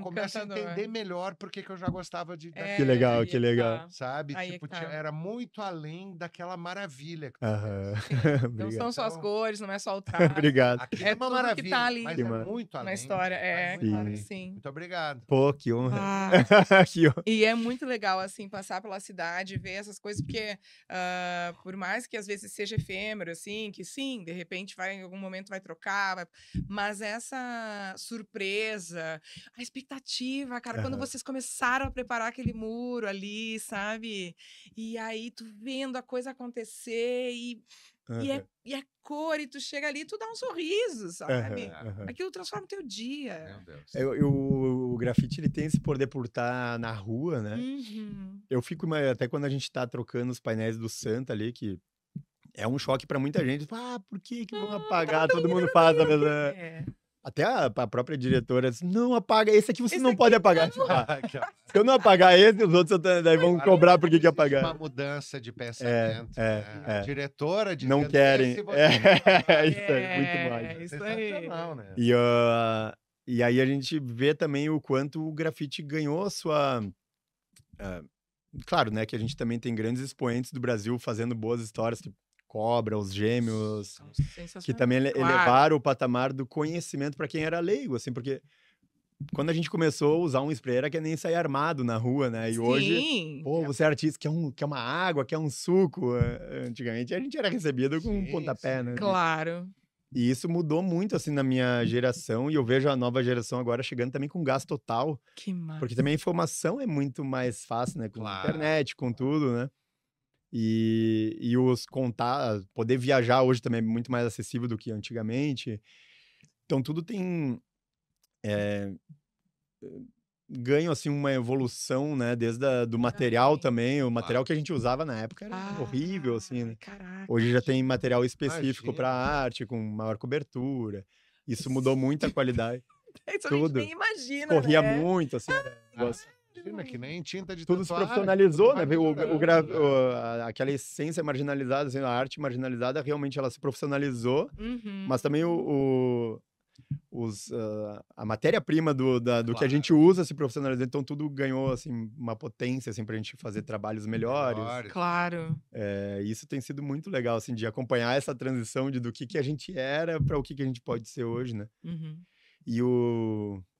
[SPEAKER 2] começo a entender melhor porque que eu já gostava de...
[SPEAKER 3] Que legal, que legal.
[SPEAKER 2] Sabe? Tipo, era muito além daquela maravilha maravilha que tu
[SPEAKER 3] Aham.
[SPEAKER 2] fez.
[SPEAKER 1] Sim. Não são
[SPEAKER 3] Obrigado.
[SPEAKER 1] só as
[SPEAKER 2] Então-
[SPEAKER 1] cores, não é só o traço.
[SPEAKER 3] Obrigado.
[SPEAKER 2] Aquilo
[SPEAKER 1] É
[SPEAKER 2] é uma
[SPEAKER 1] tudo que
[SPEAKER 2] maravilha,
[SPEAKER 1] tá ali
[SPEAKER 2] mas
[SPEAKER 3] Que
[SPEAKER 2] é
[SPEAKER 3] massa.
[SPEAKER 2] muito além.
[SPEAKER 1] na história.
[SPEAKER 2] Vai
[SPEAKER 1] É,
[SPEAKER 2] muito
[SPEAKER 1] claro
[SPEAKER 2] além.
[SPEAKER 1] que sim.
[SPEAKER 2] Muito obrigado.
[SPEAKER 3] Pô, que honra.
[SPEAKER 1] Ah,
[SPEAKER 3] Que honra.
[SPEAKER 1] e é muito legal, assim, passar pela cidade, ver essas coisas, porque por mais que às vezes seja efêmero, assim, que sim, de repente vai, em algum momento vai trocar, mas essa surpresa, a expectativa, cara, quando
[SPEAKER 3] Aham.
[SPEAKER 1] vocês começaram a preparar aquele muro ali, sabe? E aí tu vendo a coisa acontecer
[SPEAKER 3] Aham.
[SPEAKER 1] e é cor, e tu chega ali e tu dá um sorriso, sabe?
[SPEAKER 3] Aham. Aham.
[SPEAKER 1] Aquilo transforma o teu
[SPEAKER 2] Meu
[SPEAKER 1] dia.
[SPEAKER 2] Deus.
[SPEAKER 3] O grafite, ele tem esse poder por estar na rua, né?
[SPEAKER 1] Uhum.
[SPEAKER 3] Eu fico, até quando a gente tá trocando os painéis do Santa ali, que é um choque pra muita gente. Ah, por que que vão apagar? Todo mundo faz a mesma...
[SPEAKER 1] É.
[SPEAKER 3] Até a própria diretora disse, não, apaga esse aqui, você
[SPEAKER 1] Esse
[SPEAKER 3] não
[SPEAKER 1] aqui
[SPEAKER 3] pode apagar. Tipo,
[SPEAKER 2] Aqui, ó.
[SPEAKER 3] se eu não apagar esse, os outros daí vão
[SPEAKER 2] Agora,
[SPEAKER 3] cobrar por que
[SPEAKER 2] existe uma
[SPEAKER 3] apagar.
[SPEAKER 2] mudança de pensamento, né? A
[SPEAKER 3] É.
[SPEAKER 2] diretora
[SPEAKER 3] Não
[SPEAKER 2] dizendo,
[SPEAKER 3] querem.
[SPEAKER 2] "Esse você não apaga."
[SPEAKER 3] Isso aí, muito mais.
[SPEAKER 1] É, isso aí.
[SPEAKER 2] Sensacional, né?
[SPEAKER 3] E aí a gente vê também o quanto o grafite ganhou a sua... claro, né, que a gente também tem grandes expoentes do Brasil fazendo boas histórias, tipo Cobra, os Gêmeos,
[SPEAKER 1] São
[SPEAKER 3] que
[SPEAKER 1] sensacionais.
[SPEAKER 3] também
[SPEAKER 1] Claro.
[SPEAKER 3] elevaram o patamar do conhecimento para quem era leigo, assim, porque quando a gente começou a usar um spray era que nem sair armado na rua, né? E hoje,
[SPEAKER 1] Sim.
[SPEAKER 3] pô, você é artista, quer uma água, quer um suco. Antigamente a gente era recebido com um
[SPEAKER 2] Sim,
[SPEAKER 3] pontapé,
[SPEAKER 2] sim.
[SPEAKER 3] né?
[SPEAKER 1] Claro.
[SPEAKER 3] E isso mudou muito, assim, na minha geração, e eu vejo a nova geração agora chegando também com gás total,
[SPEAKER 1] Que massa.
[SPEAKER 3] porque também a informação é muito mais fácil, né? Com
[SPEAKER 2] Claro.
[SPEAKER 3] internet, com tudo, né? E os contatos, poder viajar hoje também é muito mais acessível do que antigamente. Então tudo tem ganho, assim, uma evolução, né? Desde do material também. O material que a gente usava na época era horrível, assim, né?
[SPEAKER 1] Caraca.
[SPEAKER 3] Hoje já tem material específico
[SPEAKER 2] Imagina.
[SPEAKER 3] para arte, com maior cobertura. Isso mudou muito a qualidade.
[SPEAKER 1] Isso a
[SPEAKER 3] tudo.
[SPEAKER 1] gente nem imagina,
[SPEAKER 3] Corria
[SPEAKER 1] né?
[SPEAKER 3] muito, assim, era um negócio.
[SPEAKER 2] Imagina que nem tinta de
[SPEAKER 3] Tudo se
[SPEAKER 2] tatuagem,
[SPEAKER 3] profissionalizou,
[SPEAKER 2] tudo
[SPEAKER 3] né?
[SPEAKER 2] vai melhorando,
[SPEAKER 3] Aquela essência marginalizada, assim, a arte marginalizada, realmente ela se profissionalizou,
[SPEAKER 1] Uhum.
[SPEAKER 3] mas também a matéria-prima do que a
[SPEAKER 2] Claro.
[SPEAKER 3] gente usa se profissionalizou, então tudo ganhou, assim, uma potência, assim, pra gente fazer trabalhos melhores.
[SPEAKER 1] Claro.
[SPEAKER 3] Isso tem sido muito legal, assim, de acompanhar essa transição do que a gente era para o que a gente pode ser hoje, né?
[SPEAKER 1] Uhum.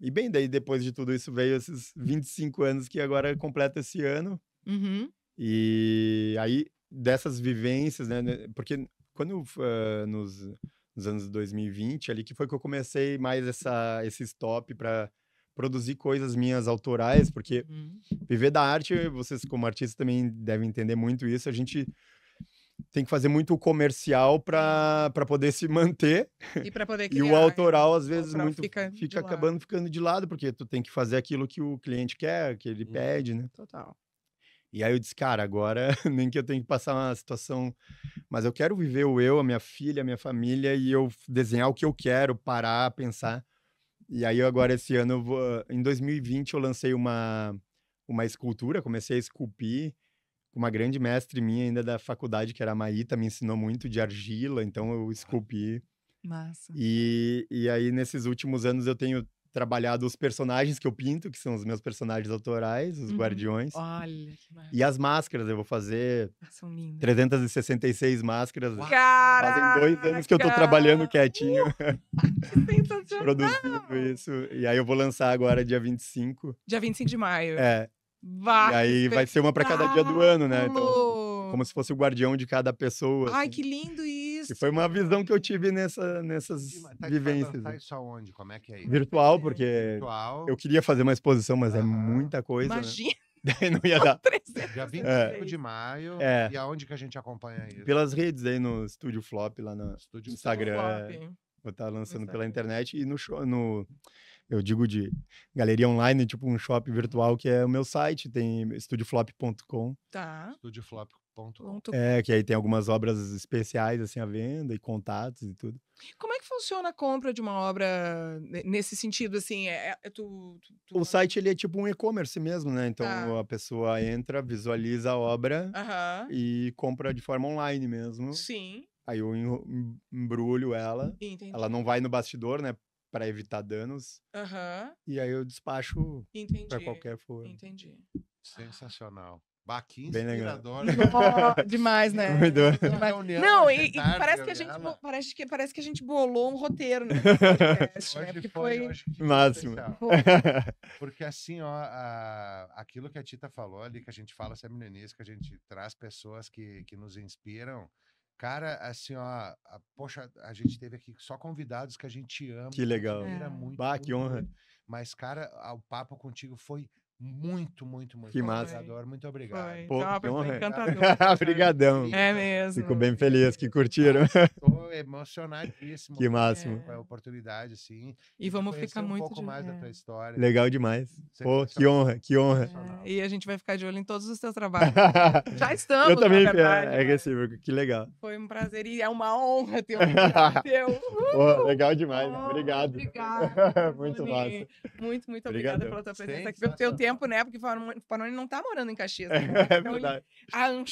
[SPEAKER 3] E bem, daí depois de tudo isso veio esses 25 anos que agora completa esse ano.
[SPEAKER 1] Uhum.
[SPEAKER 3] E aí, dessas vivências, né? Porque quando nos anos 2020, ali que foi que eu comecei mais esse stop para produzir coisas minhas autorais, porque
[SPEAKER 1] Uhum.
[SPEAKER 3] viver da arte, vocês como artistas também devem entender muito isso, a gente tem que fazer muito comercial para poder se manter.
[SPEAKER 1] E para poder
[SPEAKER 3] E
[SPEAKER 1] criar.
[SPEAKER 3] o autoral, às
[SPEAKER 1] O
[SPEAKER 3] vezes,
[SPEAKER 1] autoral
[SPEAKER 3] muito
[SPEAKER 1] fica de
[SPEAKER 3] fica
[SPEAKER 1] lado.
[SPEAKER 3] acabando ficando de lado, porque tu tem que fazer aquilo que o cliente quer, que ele pede, né?
[SPEAKER 1] Total.
[SPEAKER 3] E aí eu disse, cara, agora nem que eu tenho que passar uma situação, mas eu quero viver a minha filha, a minha família, e eu desenhar o que eu quero, parar, pensar. E aí agora esse ano, em 2020, eu lancei uma escultura, comecei a esculpir, com uma grande mestre minha ainda da faculdade, que era a Maíta, me ensinou muito de argila, então eu esculpi.
[SPEAKER 1] Massa.
[SPEAKER 3] E aí, nesses últimos anos, eu tenho trabalhado os personagens que eu pinto, que são os meus personagens autorais, os guardiões.
[SPEAKER 1] Olha que massa.
[SPEAKER 3] E as máscaras, eu vou fazer
[SPEAKER 1] São lindas.
[SPEAKER 3] 366 máscaras.
[SPEAKER 1] Caraca!
[SPEAKER 3] Fazem 2 anos que eu tô trabalhando quietinho,
[SPEAKER 1] Que sensacional!
[SPEAKER 3] produzindo isso. E aí eu vou lançar agora, dia 25.
[SPEAKER 1] Dia 25 de maio.
[SPEAKER 3] E aí vai ser uma para cada dia do ano, né? Então,
[SPEAKER 1] espetáculo!
[SPEAKER 3] como se fosse o guardião de cada pessoa.
[SPEAKER 1] Ai,
[SPEAKER 3] assim.
[SPEAKER 1] que lindo isso!
[SPEAKER 3] E foi uma visão que eu tive nessas vivências.
[SPEAKER 2] Tá isso aonde? Como é que é isso?
[SPEAKER 3] Virtual, porque
[SPEAKER 2] Virtual.
[SPEAKER 3] eu queria fazer uma exposição, mas é
[SPEAKER 2] Aham.
[SPEAKER 3] muita coisa, né?
[SPEAKER 1] Imagina!
[SPEAKER 3] Daí não ia dar.
[SPEAKER 1] 300.
[SPEAKER 2] Dia 25 de maio.
[SPEAKER 3] É.
[SPEAKER 2] E aonde que a gente acompanha isso?
[SPEAKER 3] Pelas redes aí no Estúdio Flop, lá no
[SPEAKER 2] Estúdio
[SPEAKER 3] Instagram.
[SPEAKER 1] Flop.
[SPEAKER 3] Vou estar lançando
[SPEAKER 1] Instagram.
[SPEAKER 3] pela internet e eu digo de galeria online, tipo um shopping virtual, que é o meu site, tem estudioflop.com.
[SPEAKER 1] Tá.
[SPEAKER 2] Estudioflop.com.
[SPEAKER 3] Que aí tem algumas obras especiais, assim, à venda e contatos e tudo.
[SPEAKER 1] Como é que funciona a compra de uma obra nesse sentido, assim?
[SPEAKER 3] O site, ele é tipo um e-commerce mesmo, né? Então,
[SPEAKER 1] Tá.
[SPEAKER 3] a pessoa entra, visualiza a obra
[SPEAKER 1] Aham.
[SPEAKER 3] e compra de forma online mesmo.
[SPEAKER 1] Sim.
[SPEAKER 3] Aí eu embrulho ela,
[SPEAKER 1] Entendi.
[SPEAKER 3] ela não vai no bastidor, né? Para evitar danos.
[SPEAKER 1] Aham.
[SPEAKER 3] E aí eu despacho
[SPEAKER 1] Entendi.
[SPEAKER 3] para qualquer forma.
[SPEAKER 1] Entendi.
[SPEAKER 2] Sensacional. Bah, que
[SPEAKER 3] Bem legal.
[SPEAKER 2] inspirador.
[SPEAKER 1] Demais, né?
[SPEAKER 3] Muito.
[SPEAKER 1] Demais.
[SPEAKER 2] Reunião
[SPEAKER 1] Não,
[SPEAKER 2] hoje
[SPEAKER 1] e
[SPEAKER 2] de tarde,
[SPEAKER 1] parece
[SPEAKER 2] eu
[SPEAKER 1] que a
[SPEAKER 2] e
[SPEAKER 1] gente
[SPEAKER 2] ela.
[SPEAKER 1] parece que a gente bolou um roteiro, né? Podcast, né?
[SPEAKER 2] Hoje
[SPEAKER 1] Porque
[SPEAKER 2] foi
[SPEAKER 1] foi.
[SPEAKER 2] hoje que dia
[SPEAKER 3] Máximo.
[SPEAKER 2] especial.
[SPEAKER 1] foi-
[SPEAKER 2] Porque assim, ó, aquilo que a Tita falou ali, que a gente fala sempre no início, que a gente traz pessoas que nos inspiram. Cara, assim, ó, poxa, a gente teve aqui só convidados que a gente ama,
[SPEAKER 3] Que legal.
[SPEAKER 2] admira
[SPEAKER 1] É.
[SPEAKER 2] muito,
[SPEAKER 3] Bah, que
[SPEAKER 2] muito,
[SPEAKER 3] honra.
[SPEAKER 2] muito. Mas, cara, o papo contigo foi muito, muito, muito
[SPEAKER 3] Que massa.
[SPEAKER 2] inspirador. Muito obrigado.
[SPEAKER 1] Foi.
[SPEAKER 3] Pô,
[SPEAKER 1] Então,
[SPEAKER 3] que honra.
[SPEAKER 1] encantador.
[SPEAKER 3] Obrigadão.
[SPEAKER 1] É mesmo.
[SPEAKER 3] Fico bem feliz que curtiram.
[SPEAKER 2] Estou emocionadíssimo
[SPEAKER 3] Que máximo.
[SPEAKER 2] com a oportunidade, assim.
[SPEAKER 1] E
[SPEAKER 2] de
[SPEAKER 1] vamos
[SPEAKER 2] conhecer
[SPEAKER 1] ficar
[SPEAKER 2] um
[SPEAKER 1] muito
[SPEAKER 2] pouco
[SPEAKER 1] de...
[SPEAKER 2] mais da
[SPEAKER 1] é.
[SPEAKER 2] tua história.
[SPEAKER 3] Legal demais. Pô, que honra, que honra.
[SPEAKER 1] É, e a gente vai ficar de olho em todos os teus trabalhos. Já estamos,
[SPEAKER 3] Eu também,
[SPEAKER 1] na verdade.
[SPEAKER 3] é
[SPEAKER 1] mas
[SPEAKER 3] recíproco, que legal.
[SPEAKER 1] Foi um prazer e é uma honra ter um teu.
[SPEAKER 3] Pô, legal demais,
[SPEAKER 1] Oh,
[SPEAKER 3] obrigado.
[SPEAKER 1] Obrigada.
[SPEAKER 3] Muito
[SPEAKER 1] Tony.
[SPEAKER 3] massa.
[SPEAKER 1] Muito obrigada
[SPEAKER 3] Obrigadão.
[SPEAKER 1] pela tua presença aqui, pelo teu
[SPEAKER 2] Sensacional.
[SPEAKER 1] tempo, né? Porque o Panoni não tá morando em Caxias. Né?
[SPEAKER 3] É
[SPEAKER 1] Então, ele
[SPEAKER 3] verdade.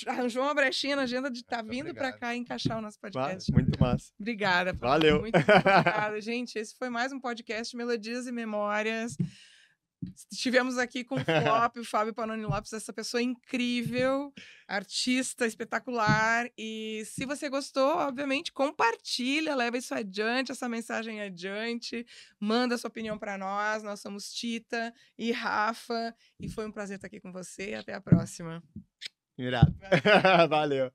[SPEAKER 1] arranjou uma brechinha na agenda de estar
[SPEAKER 2] Muito
[SPEAKER 1] vindo para
[SPEAKER 2] obrigado.
[SPEAKER 1] cá e encaixar o nosso podcast.
[SPEAKER 3] Muito massa.
[SPEAKER 1] Obrigada. Panoni.
[SPEAKER 3] Valeu.
[SPEAKER 1] Muito obrigada, gente. Esse foi mais um podcast Melodias e Memórias. Estivemos aqui com o Flop, o Fábio Panoni Lopes, essa pessoa incrível, artista espetacular. E se você gostou, obviamente, compartilha, leva isso adiante, essa mensagem adiante, manda sua opinião para nós. Nós somos Tita e Rafa, e foi um prazer estar aqui com você. Até a próxima.
[SPEAKER 3] Irado. Valeu.